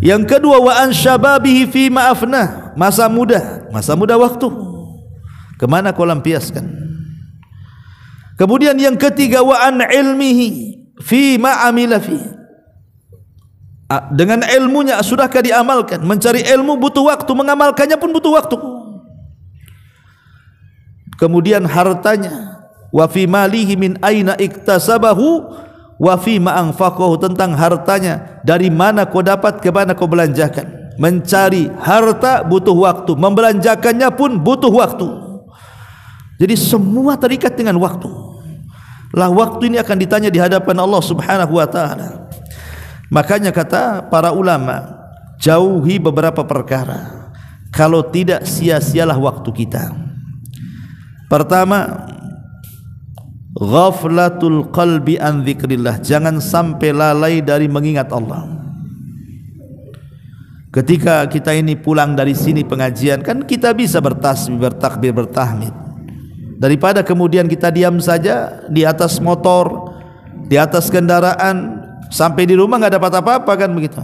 Yang kedua, wa an syababihi fi ma'afnah, masa muda waktu. Kemana kau lampiaskan? Kemudian yang ketiga, wa an ilmihi fi ma'amila fi, dengan ilmunya sudahkah diamalkan? Mencari ilmu butuh waktu, mengamalkannya pun butuh waktu. Kemudian hartanya, wa fi malihi min aina iktasabahu wa fi ma anfaqahu, tentang hartanya dari mana kau dapat, ke mana kau belanjakan. Mencari harta butuh waktu, membelanjakannya pun butuh waktu. Jadi semua terikat dengan waktu. Lah waktu ini akan ditanya di hadapan Allah Subhanahu wa taala. Makanya kata para ulama, jauhi beberapa perkara, kalau tidak sia-sialah waktu kita. Pertama, ghaflatul qalbi an dzikrillah, jangan sampai lalai dari mengingat Allah. Ketika kita ini pulang dari sini pengajian, kan kita bisa bertasbih, bertakbir, bertahmid. Daripada kemudian kita diam saja di atas motor, di atas kendaraan, sampai di rumah enggak dapat apa-apa kan begitu.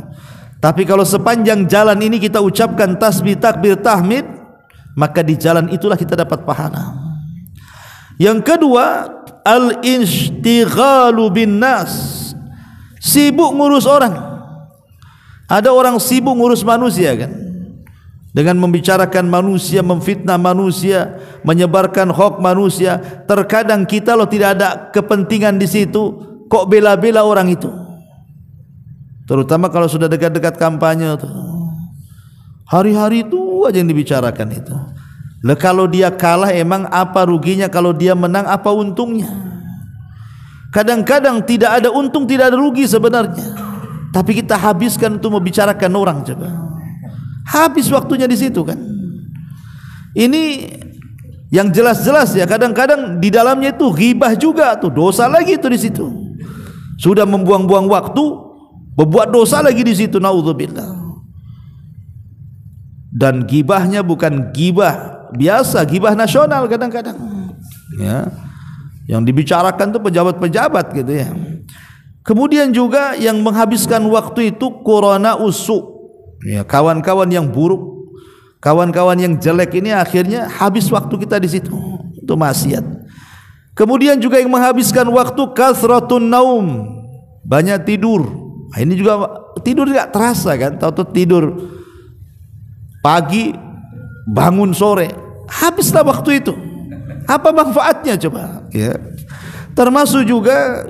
Tapi kalau sepanjang jalan ini kita ucapkan tasbih, takbir, tahmid, maka di jalan itulah kita dapat pahala. Yang kedua, al-inshtighalu bin nas, sibuk ngurus orang. Ada orang sibuk ngurus manusia kan, dengan membicarakan manusia, memfitnah manusia, menyebarkan hoax manusia. Terkadang kita loh tidak ada kepentingan di situ, kok bela-bela orang itu. Terutama kalau sudah dekat-dekat kampanye tuh, hari-hari itu aja yang dibicarakan itu. Lah kalau dia kalah emang apa ruginya, kalau dia menang apa untungnya? Kadang-kadang tidak ada untung, tidak ada rugi sebenarnya, tapi kita habiskan untuk membicarakan orang. Coba habis waktunya di situ kan. Ini yang jelas-jelas ya, kadang-kadang di dalamnya itu ghibah juga tuh, dosa lagi itu di situ. Sudah membuang-buang waktu, berbuat dosa lagi di situ, naudzubillah. Dan ghibahnya bukan ghibah biasa, ghibah nasional kadang-kadang. Ya. Yang dibicarakan tuh pejabat-pejabat gitu ya. Kemudian juga yang menghabiskan waktu itu qurana usu. Ya, kawan-kawan yang buruk, kawan-kawan yang jelek ini akhirnya habis waktu kita di situ. Itu maksiat. Kemudian juga yang menghabiskan waktu kasratun naum, banyak tidur. Nah, ini juga tidur tidak terasa kan, tahu-tahu tidur pagi bangun sore, habislah waktu itu. Apa manfaatnya coba? Ya. Termasuk juga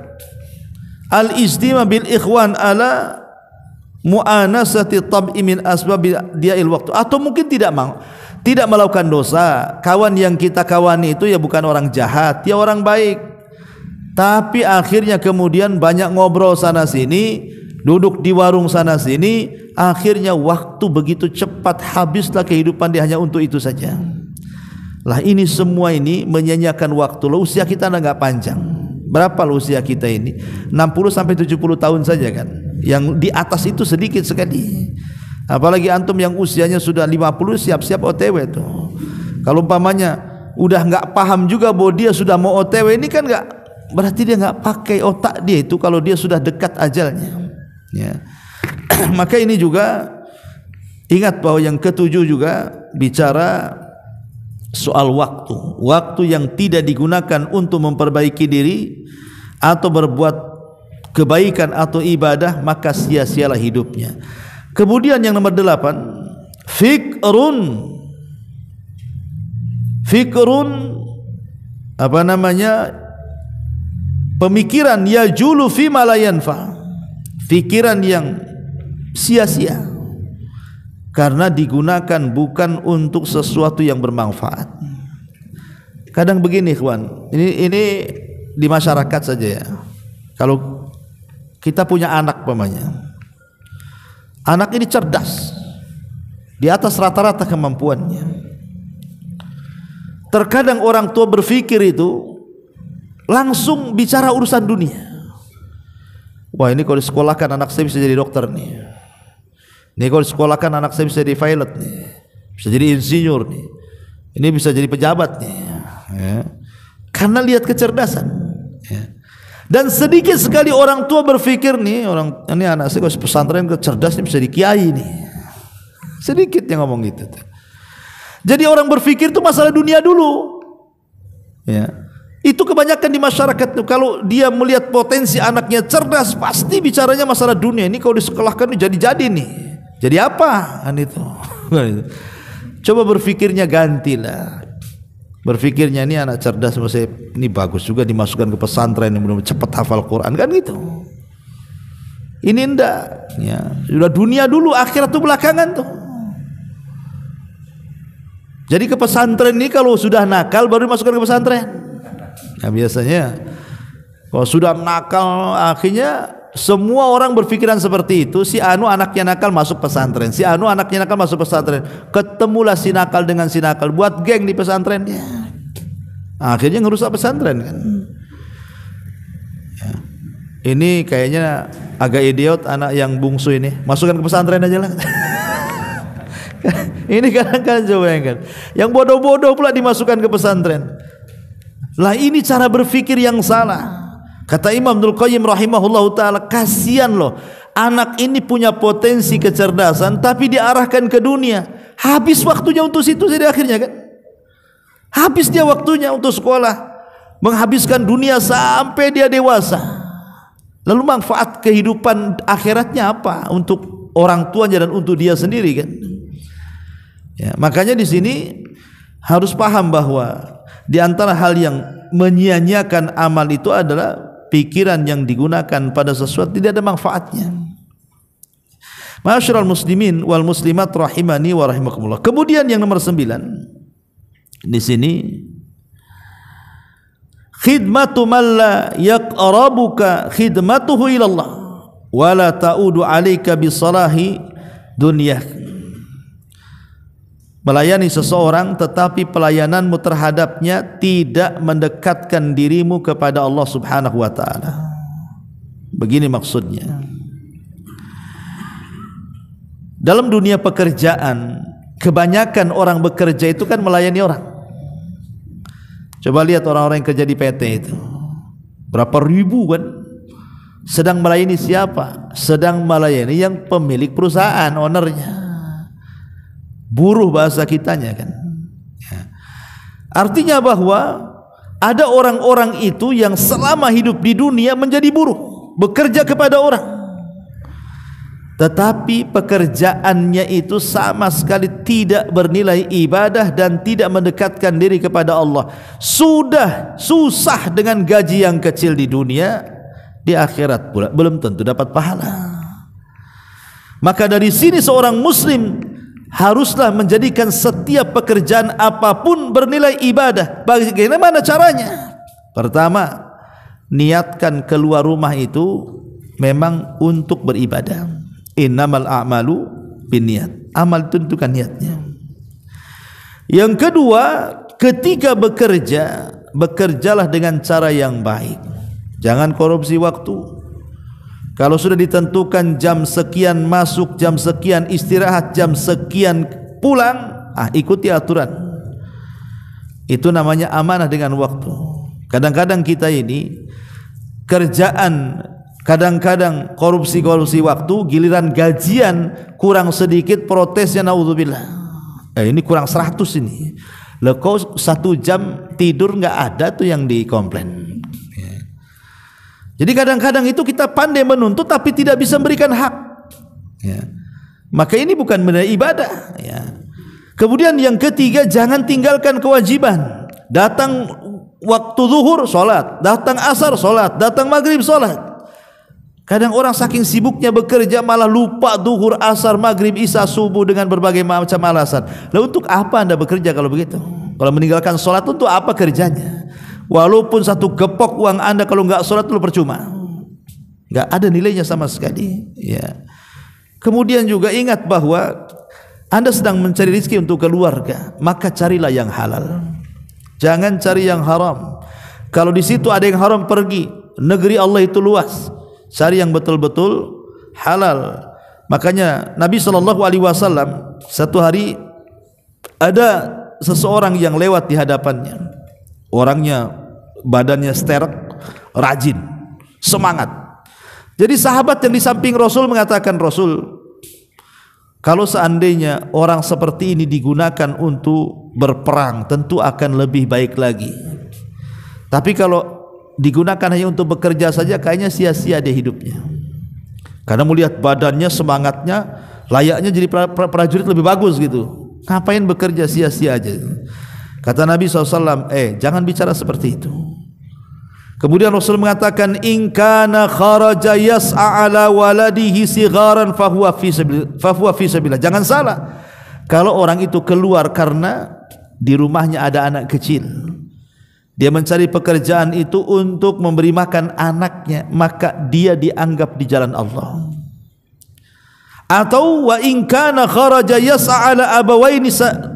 al-istima bil ikhwan ala mu'anasati tab'i min asbab dia'il waktu, atau mungkin tidak melakukan dosa. Kawan yang kita kawani itu ya bukan orang jahat, ya orang baik, tapi akhirnya kemudian banyak ngobrol sana sini, duduk di warung sana sini, akhirnya waktu begitu cepat, habislah kehidupan dia hanya untuk itu saja. Lah ini semua ini menyanyiakan waktu. Lah usia kita enggak panjang. Berapa usia kita ini? 60 sampai 70 tahun saja kan. Yang di atas itu sedikit sekali. Apalagi antum yang usianya sudah 50 siap-siap OTW tuh. Kalau umpamanya udah enggak paham juga bahwa dia sudah mau OTW, ini kan enggak, berarti dia enggak pakai otak dia itu kalau dia sudah dekat ajalnya. Ya. Maka ini juga ingat bahwa yang ketujuh juga bicara soal waktu yang tidak digunakan untuk memperbaiki diri atau berbuat kebaikan atau ibadah, maka sia-sialah hidupnya. Kemudian yang nomor 8, fikrun apa namanya, pemikiran yajulu fi ma la yanfa, pikiran yang sia-sia karena digunakan bukan untuk sesuatu yang bermanfaat. Kadang begini ikhwan, ini di masyarakat saja ya. Kalau kita punya anak pamannya, anak ini cerdas, di atas rata-rata kemampuannya. Terkadang orang tua berpikir itu langsung bicara urusan dunia. Wah, ini kalau disekolahkan anak saya bisa jadi dokter nih. Ini kalau disekolahkan anak saya bisa jadi pilot nih, bisa jadi insinyur nih, ini bisa jadi pejabat nih, ya. Karena lihat kecerdasan. Ya. Dan sedikit sekali orang tua berpikir nih, ini anak saya kalau pesantren cerdas nih bisa di kiai nih. Sedikit yang ngomong gitu. Jadi orang berpikir itu masalah dunia dulu. Ya. Itu kebanyakan di masyarakat tuh, kalau dia melihat potensi anaknya cerdas, pasti bicaranya masalah dunia. Ini kalau disekolahkan jadi nih. Jadi apa? Kan itu. Coba berpikirnya gantilah. Berpikirnya ini anak cerdas, ini bagus juga dimasukkan ke pesantren yang benar-benar cepat hafal Quran, kan gitu. Ini enggak, ya. Sudah dunia dulu, akhirat itu belakangan tuh. Jadi ke pesantren ini kalau sudah nakal baru dimasukkan ke pesantren. Nah biasanya kalau sudah nakal, akhirnya semua orang berpikiran seperti itu. Si anu anaknya nakal masuk pesantren, si anu anaknya nakal masuk pesantren. Ketemulah si nakal dengan si nakal, buat geng di pesantrennya. Akhirnya ngerusak pesantren kan. Ya. Ini kayaknya agak idiot anak yang bungsu ini, masukkan ke pesantren aja lah. Ini kadang-kadang coba kan, yang bodoh-bodoh pula dimasukkan ke pesantren. Lah ini cara berpikir yang salah. Kata Imam Ibnul Qayyim rahimahullahu ta'ala, kasihan loh, anak ini punya potensi kecerdasan tapi diarahkan ke dunia, habis waktunya untuk situ jadi akhirnya kan. Habis dia waktunya untuk sekolah, menghabiskan dunia sampai dia dewasa. Lalu manfaat kehidupan akhiratnya apa untuk orang tuanya dan untuk dia sendiri kan? Ya, makanya di sini harus paham bahwa di antara hal yang menyia-nyiakan amal itu adalah pikiran yang digunakan pada sesuatu tidak ada manfaatnya. Ma'asyiral muslimin wal muslimat rahimani wa rahimakumullah. Kemudian yang nomor 9 di sini, khidmatu man la yaqrabuka khidmatuhu ila Allah wa la ta'udu 'alaika bi salahi dunyah. Melayani seseorang tetapi pelayananmu terhadapnya tidak mendekatkan dirimu kepada Allah Subhanahu wa ta'ala. Begini maksudnya. Dalam dunia pekerjaan, kebanyakan orang bekerja itu kan melayani orang. Coba lihat orang-orang yang kerja di PT itu, berapa ribu kan, sedang melayani siapa? Sedang melayani yang pemilik perusahaan, ownernya. Buruh bahasa kitanya kan. Ya. Artinya bahwa Ada orang-orang itu yang selama hidup di dunia menjadi buruh, bekerja kepada orang, tetapi pekerjaannya itu sama sekali tidak bernilai ibadah dan tidak mendekatkan diri kepada Allah. Sudah susah dengan gaji yang kecil di dunia, di akhirat pula belum tentu dapat pahala. Maka dari sini seorang muslim haruslah menjadikan setiap pekerjaan apapun bernilai ibadah. Bagaimana caranya? Pertama, niatkan keluar rumah itu memang untuk beribadah. Innamal a'malu binniyat. Amal tentukan niatnya. Yang kedua, ketika bekerja, bekerjalah dengan cara yang baik. Jangan korupsi waktu. Kalau sudah ditentukan jam sekian masuk, jam sekian istirahat, jam sekian pulang, ikuti aturan. Itu namanya amanah dengan waktu. Kadang-kadang kita ini kerjaan, kadang-kadang korupsi waktu, giliran gajian kurang sedikit protesnya, naudzubillah. Ini kurang 100 ini. Lah kau 1 jam tidur nggak ada tuh yang dikomplain. Jadi kadang-kadang itu kita pandai menuntut tapi tidak bisa memberikan hak. Ya. Maka ini bukan benar ibadah. Ya. Kemudian yang ketiga, jangan tinggalkan kewajiban. Datang waktu zuhur sholat, datang asar sholat, datang maghrib sholat. Kadang orang saking sibuknya bekerja malah lupa zuhur, asar, maghrib, isya, subuh dengan berbagai macam alasan. Lalu untuk apa anda bekerja kalau begitu? Kalau meninggalkan sholat untuk apa kerjanya? Walaupun 1 gepok uang anda kalau enggak sholat itu percuma, enggak ada nilainya sama sekali. Ya. Kemudian juga ingat bahwa anda sedang mencari rezeki untuk keluarga, maka carilah yang halal. Jangan cari yang haram. Kalau di situ ada yang haram, pergi. Negeri Allah itu luas. Cari yang betul-betul halal. Makanya Nabi SAW satu hari ada seseorang yang lewat di hadapannya. Orangnya badannya sterek, rajin, semangat. Jadi sahabat yang di samping Rasul mengatakan, Rasul, kalau seandainya orang seperti ini digunakan untuk berperang, tentu akan lebih baik lagi. Tapi kalau digunakan hanya untuk bekerja saja, kayaknya sia-sia dia hidupnya. Karena melihat badannya, semangatnya, layaknya jadi prajurit lebih bagus gitu. Ngapain bekerja sia-sia aja? Kata Nabi SAW, jangan bicara seperti itu. Kemudian Rasul mengatakan, in kana kharaja yas'a ala waladihi sigharan fahuwa fi sabilillah. Jangan salah. Kalau orang itu keluar karena di rumahnya ada anak kecil, dia mencari pekerjaan itu untuk memberi makan anaknya, maka dia dianggap di jalan Allah. Atau wa in kana kharaja yas'a ala abawaini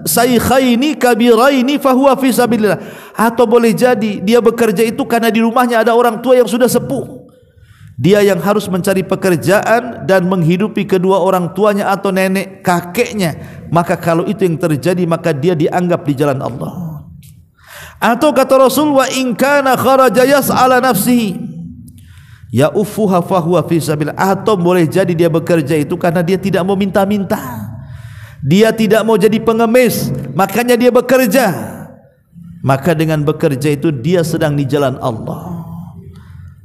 saykhaini kabiraini fahuwa fi sabilillah. Atau boleh jadi dia bekerja itu karena di rumahnya ada orang tua yang sudah sepuh. Dia yang harus mencari pekerjaan dan menghidupi kedua orang tuanya atau nenek kakeknya. Maka kalau itu yang terjadi, maka dia dianggap di jalan Allah. Atau kata Rasul, wa in kana kharaja yas'a ala nafsihi ya ufuha fahuwa fi sabilillah. Atau boleh jadi dia bekerja itu karena dia tidak mau minta-minta, dia tidak mau jadi pengemis, makanya dia bekerja. Maka dengan bekerja itu dia sedang di jalan Allah.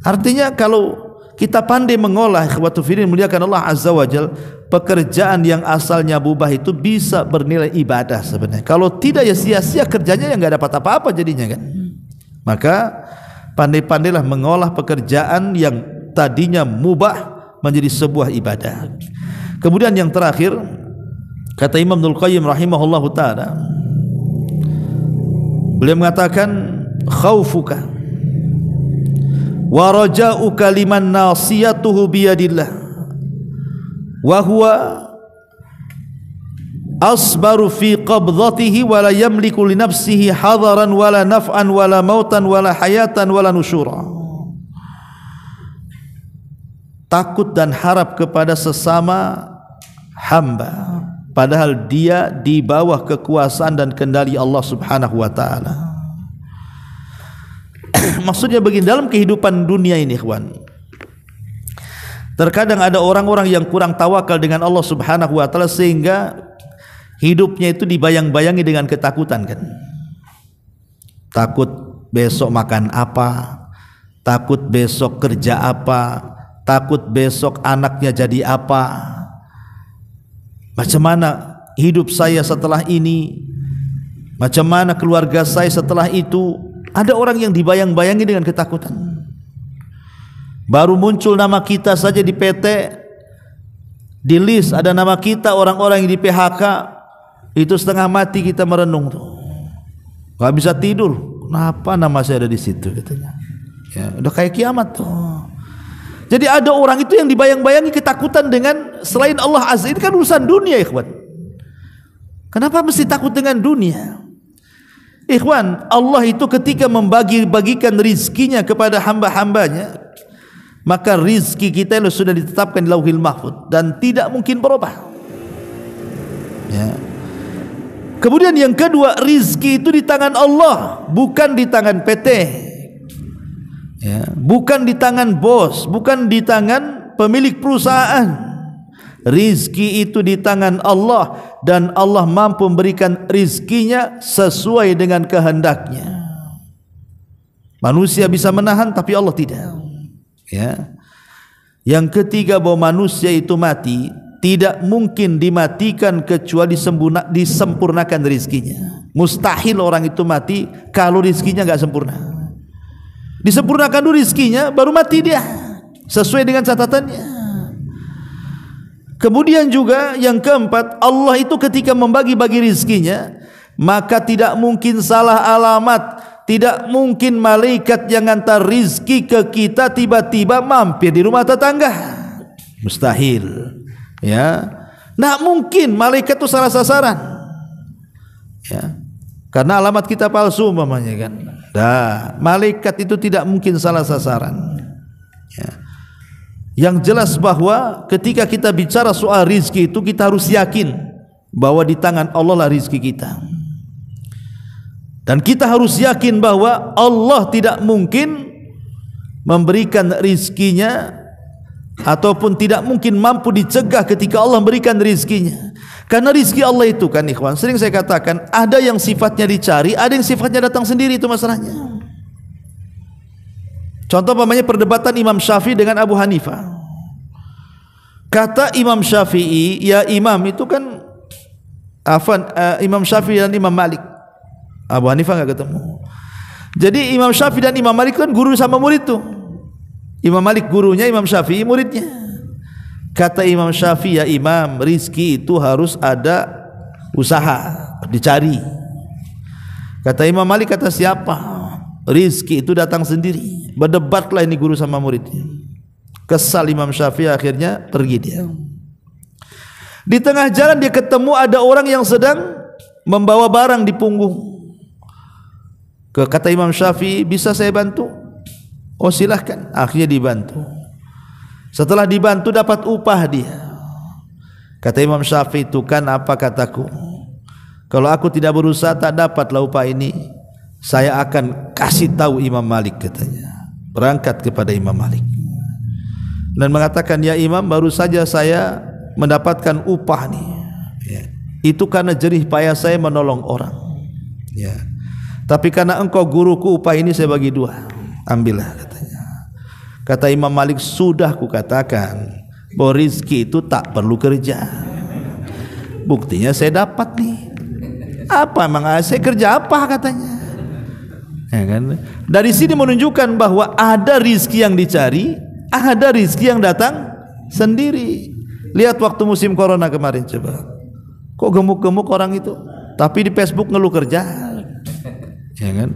Artinya kalau kita pandai mengolah, ikhwatu fillah muliakan Allah azza wajal, pekerjaan yang asalnya mubah itu bisa bernilai ibadah sebenarnya. Kalau tidak ya sia-sia kerjanya, yang enggak dapat apa-apa jadinya kan. Maka pandai-pandailah mengolah pekerjaan yang tadinya mubah menjadi sebuah ibadah. Kemudian yang terakhir, kata Imam Ibnul Qayyim rahimahullahu ta'ala, beliau mengatakan, khaufuka wa raja'uka liman nasiyatuhu biyadillah wa huwa asbaru fi qabdatihi wa la yamliku li nafsihi hadaran wala naf'an wala mautan wala hayatan wala nusyura. Takut dan harap kepada sesama hamba, padahal dia di bawah kekuasaan dan kendali Allah Subhanahu wa taala. Maksudnya begini, dalam kehidupan dunia ini, ikhwan, terkadang ada orang-orang yang kurang tawakal dengan Allah Subhanahu wa taala sehingga hidupnya itu dibayang-bayangi dengan ketakutan kan. Takut besok makan apa, takut besok kerja apa, takut besok anaknya jadi apa, macam mana hidup saya setelah ini, macam mana keluarga saya setelah itu. Ada orang yang dibayang-bayangi dengan ketakutan. Baru muncul nama kita saja di PT, di list ada nama kita, orang-orang yang di PHK, itu setengah mati kita merenung tuh, nggak bisa tidur. Kenapa nama saya ada di situ katanya? Ya, udah kayak kiamat tuh. Jadi ada orang itu yang dibayang-bayangi ketakutan dengan selain Allah Azza. Ini kan urusan dunia, ikhwan. Kenapa mesti takut dengan dunia? Ikhwan, Allah itu ketika membagi-bagikan rizkinya kepada hamba-hambanya, maka rizki kita sudah ditetapkan di Lauhil Mahfuz dan tidak mungkin berubah. Ya. Kemudian yang kedua, rizki itu di tangan Allah, bukan di tangan PT, ya, bukan di tangan bos, bukan di tangan pemilik perusahaan. Rizki itu di tangan Allah, dan Allah mampu memberikan rizkinya sesuai dengan kehendaknya. Manusia bisa menahan, tapi Allah tidak. Ya. Yang ketiga, bahwa manusia itu mati tidak mungkin dimatikan kecuali disempurnakan rizkinya. Mustahil orang itu mati kalau rizkinya enggak sempurna. Disempurnakan dulu rizkinya, baru mati dia sesuai dengan catatannya. Kemudian juga yang keempat, Allah itu ketika membagi-bagi rizkinya, maka tidak mungkin salah alamat. Tidak mungkin malaikat yang hantar rizki ke kita tiba-tiba mampir di rumah tetangga. Mustahil. Ya, nggak mungkin malaikat itu salah sasaran. Ya, karena alamat kita palsu umpamanya kan. Malaikat itu tidak mungkin salah sasaran. Ya. Yang jelas bahwa ketika kita bicara soal rizki itu, kita harus yakin bahwa di tangan Allah lah rizki kita. Dan kita harus yakin bahwa Allah tidak mungkin memberikan rizkinya, ataupun tidak mungkin mampu dicegah ketika Allah memberikan rizkinya. Karena rizki Allah itu kan, ikhwan, sering saya katakan, ada yang sifatnya dicari, ada yang sifatnya datang sendiri. Itu masalahnya. Contoh umpamanya perdebatan Imam Syafi'i dengan Abu Hanifah. Kata Imam Syafi'i, ya Imam itu kan Imam Syafi'i dan Imam Malik. Abu Hanifah enggak ketemu. Jadi Imam Syafi'i dan Imam Malik kan guru sama murid tuh. Imam Malik gurunya, Imam Syafi'i muridnya. Kata Imam Syafi'i, ya Imam, rizki itu harus ada usaha, dicari. Kata Imam Malik, kata siapa? Rizki itu datang sendiri. Berdebatlah ini guru sama muridnya. Kesal Imam Syafi'i, akhirnya pergi dia. Di tengah jalan dia ketemu ada orang yang sedang membawa barang di punggung. Kata Imam Syafi'i, bisa saya bantu? Oh silahkan. Akhirnya dibantu. Setelah dibantu dapat upah dia. Kata Imam Syafi'i, itu kan apa kataku, kalau aku tidak berusaha tak dapatlah upah ini. Saya akan kasih tahu Imam Malik, katanya. Berangkat kepada Imam Malik dan mengatakan, ya Imam, baru saja saya mendapatkan upah nih. Ya. Itu karena jerih payah saya menolong orang. Ya. Tapi karena engkau guruku, upah ini saya bagi dua. Ambillah, katanya. Kata Imam Malik, sudah kukatakan bahwa rizki itu tak perlu kerja. Buktinya saya dapat nih. Apa emang saya kerja apa, katanya. Ya kan? Dari sini menunjukkan bahwa ada rizki yang dicari, ada rizki yang datang sendiri. Lihat waktu musim corona kemarin, coba. Kok gemuk-gemuk orang itu, tapi di Facebook ngeluh kerja. Ya kan?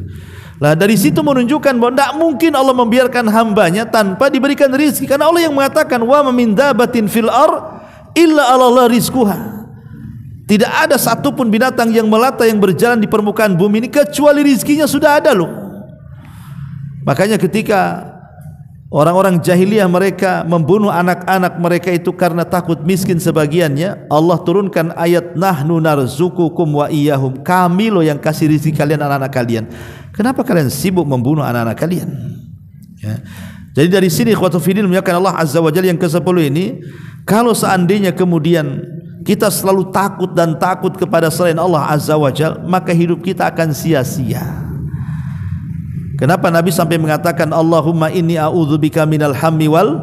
Lah dari situ menunjukkan bahwa tidak mungkin Allah membiarkan hambanya tanpa diberikan rizki. Karena Allah yang mengatakan, wa min dabatin fil ar illa 'alallahi rizquha. Tidak ada satupun binatang yang melata yang berjalan di permukaan bumi ini kecuali rizkinya sudah ada loh. Makanya ketika orang-orang jahiliyah mereka membunuh anak-anak mereka itu karena takut miskin sebagiannya, Allah turunkan ayat, nahnu narzukukum wa iyyahum, kami loh yang kasih rezeki kalian, anak-anak kalian. Kenapa kalian sibuk membunuh anak-anak kalian? Ya. Jadi dari sini ikhwatul fillah menyatakan Allah Azza wa Jalla yang ke-10 ini, kalau seandainya kemudian kita selalu takut dan takut kepada selain Allah Azza wa Jalla, maka hidup kita akan sia-sia. Kenapa Nabi sampai mengatakan Allahumma inni a'udzubika minal hammi wal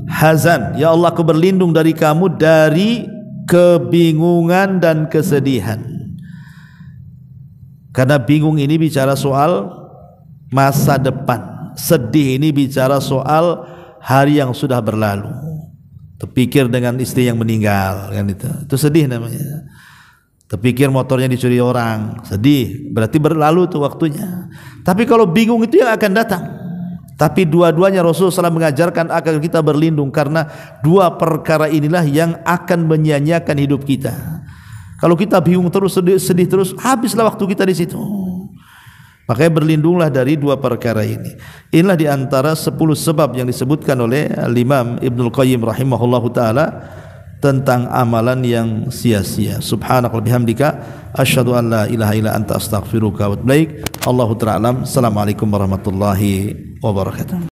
hazan? Ya Allah, aku berlindung dari kamu dari kebingungan dan kesedihan. Karena bingung ini bicara soal masa depan, sedih ini bicara soal hari yang sudah berlalu. Terpikir dengan istri yang meninggal, kan itu sedih namanya. Terpikir motornya dicuri orang, sedih, berarti berlalu tuh waktunya. Tapi kalau bingung itu yang akan datang. Tapi dua-duanya Rasulullah SAW mengajarkan agar kita berlindung, karena dua perkara inilah yang akan menyia-nyiakan hidup kita. Kalau kita bingung terus, sedih terus, habislah waktu kita di situ. Makanya berlindunglah dari dua perkara ini. Inilah diantara 10 sebab yang disebutkan oleh Imam Ibnul Qayyim rahimahullahu ta'ala tentang amalan yang sia-sia. Subhanakallahumma bihamdika asyhadu an la ilaha illa anta astaghfiruka wa atubu ilaik. Allahu ta'ala alam. Assalamualaikum warahmatullahi wabarakatuh.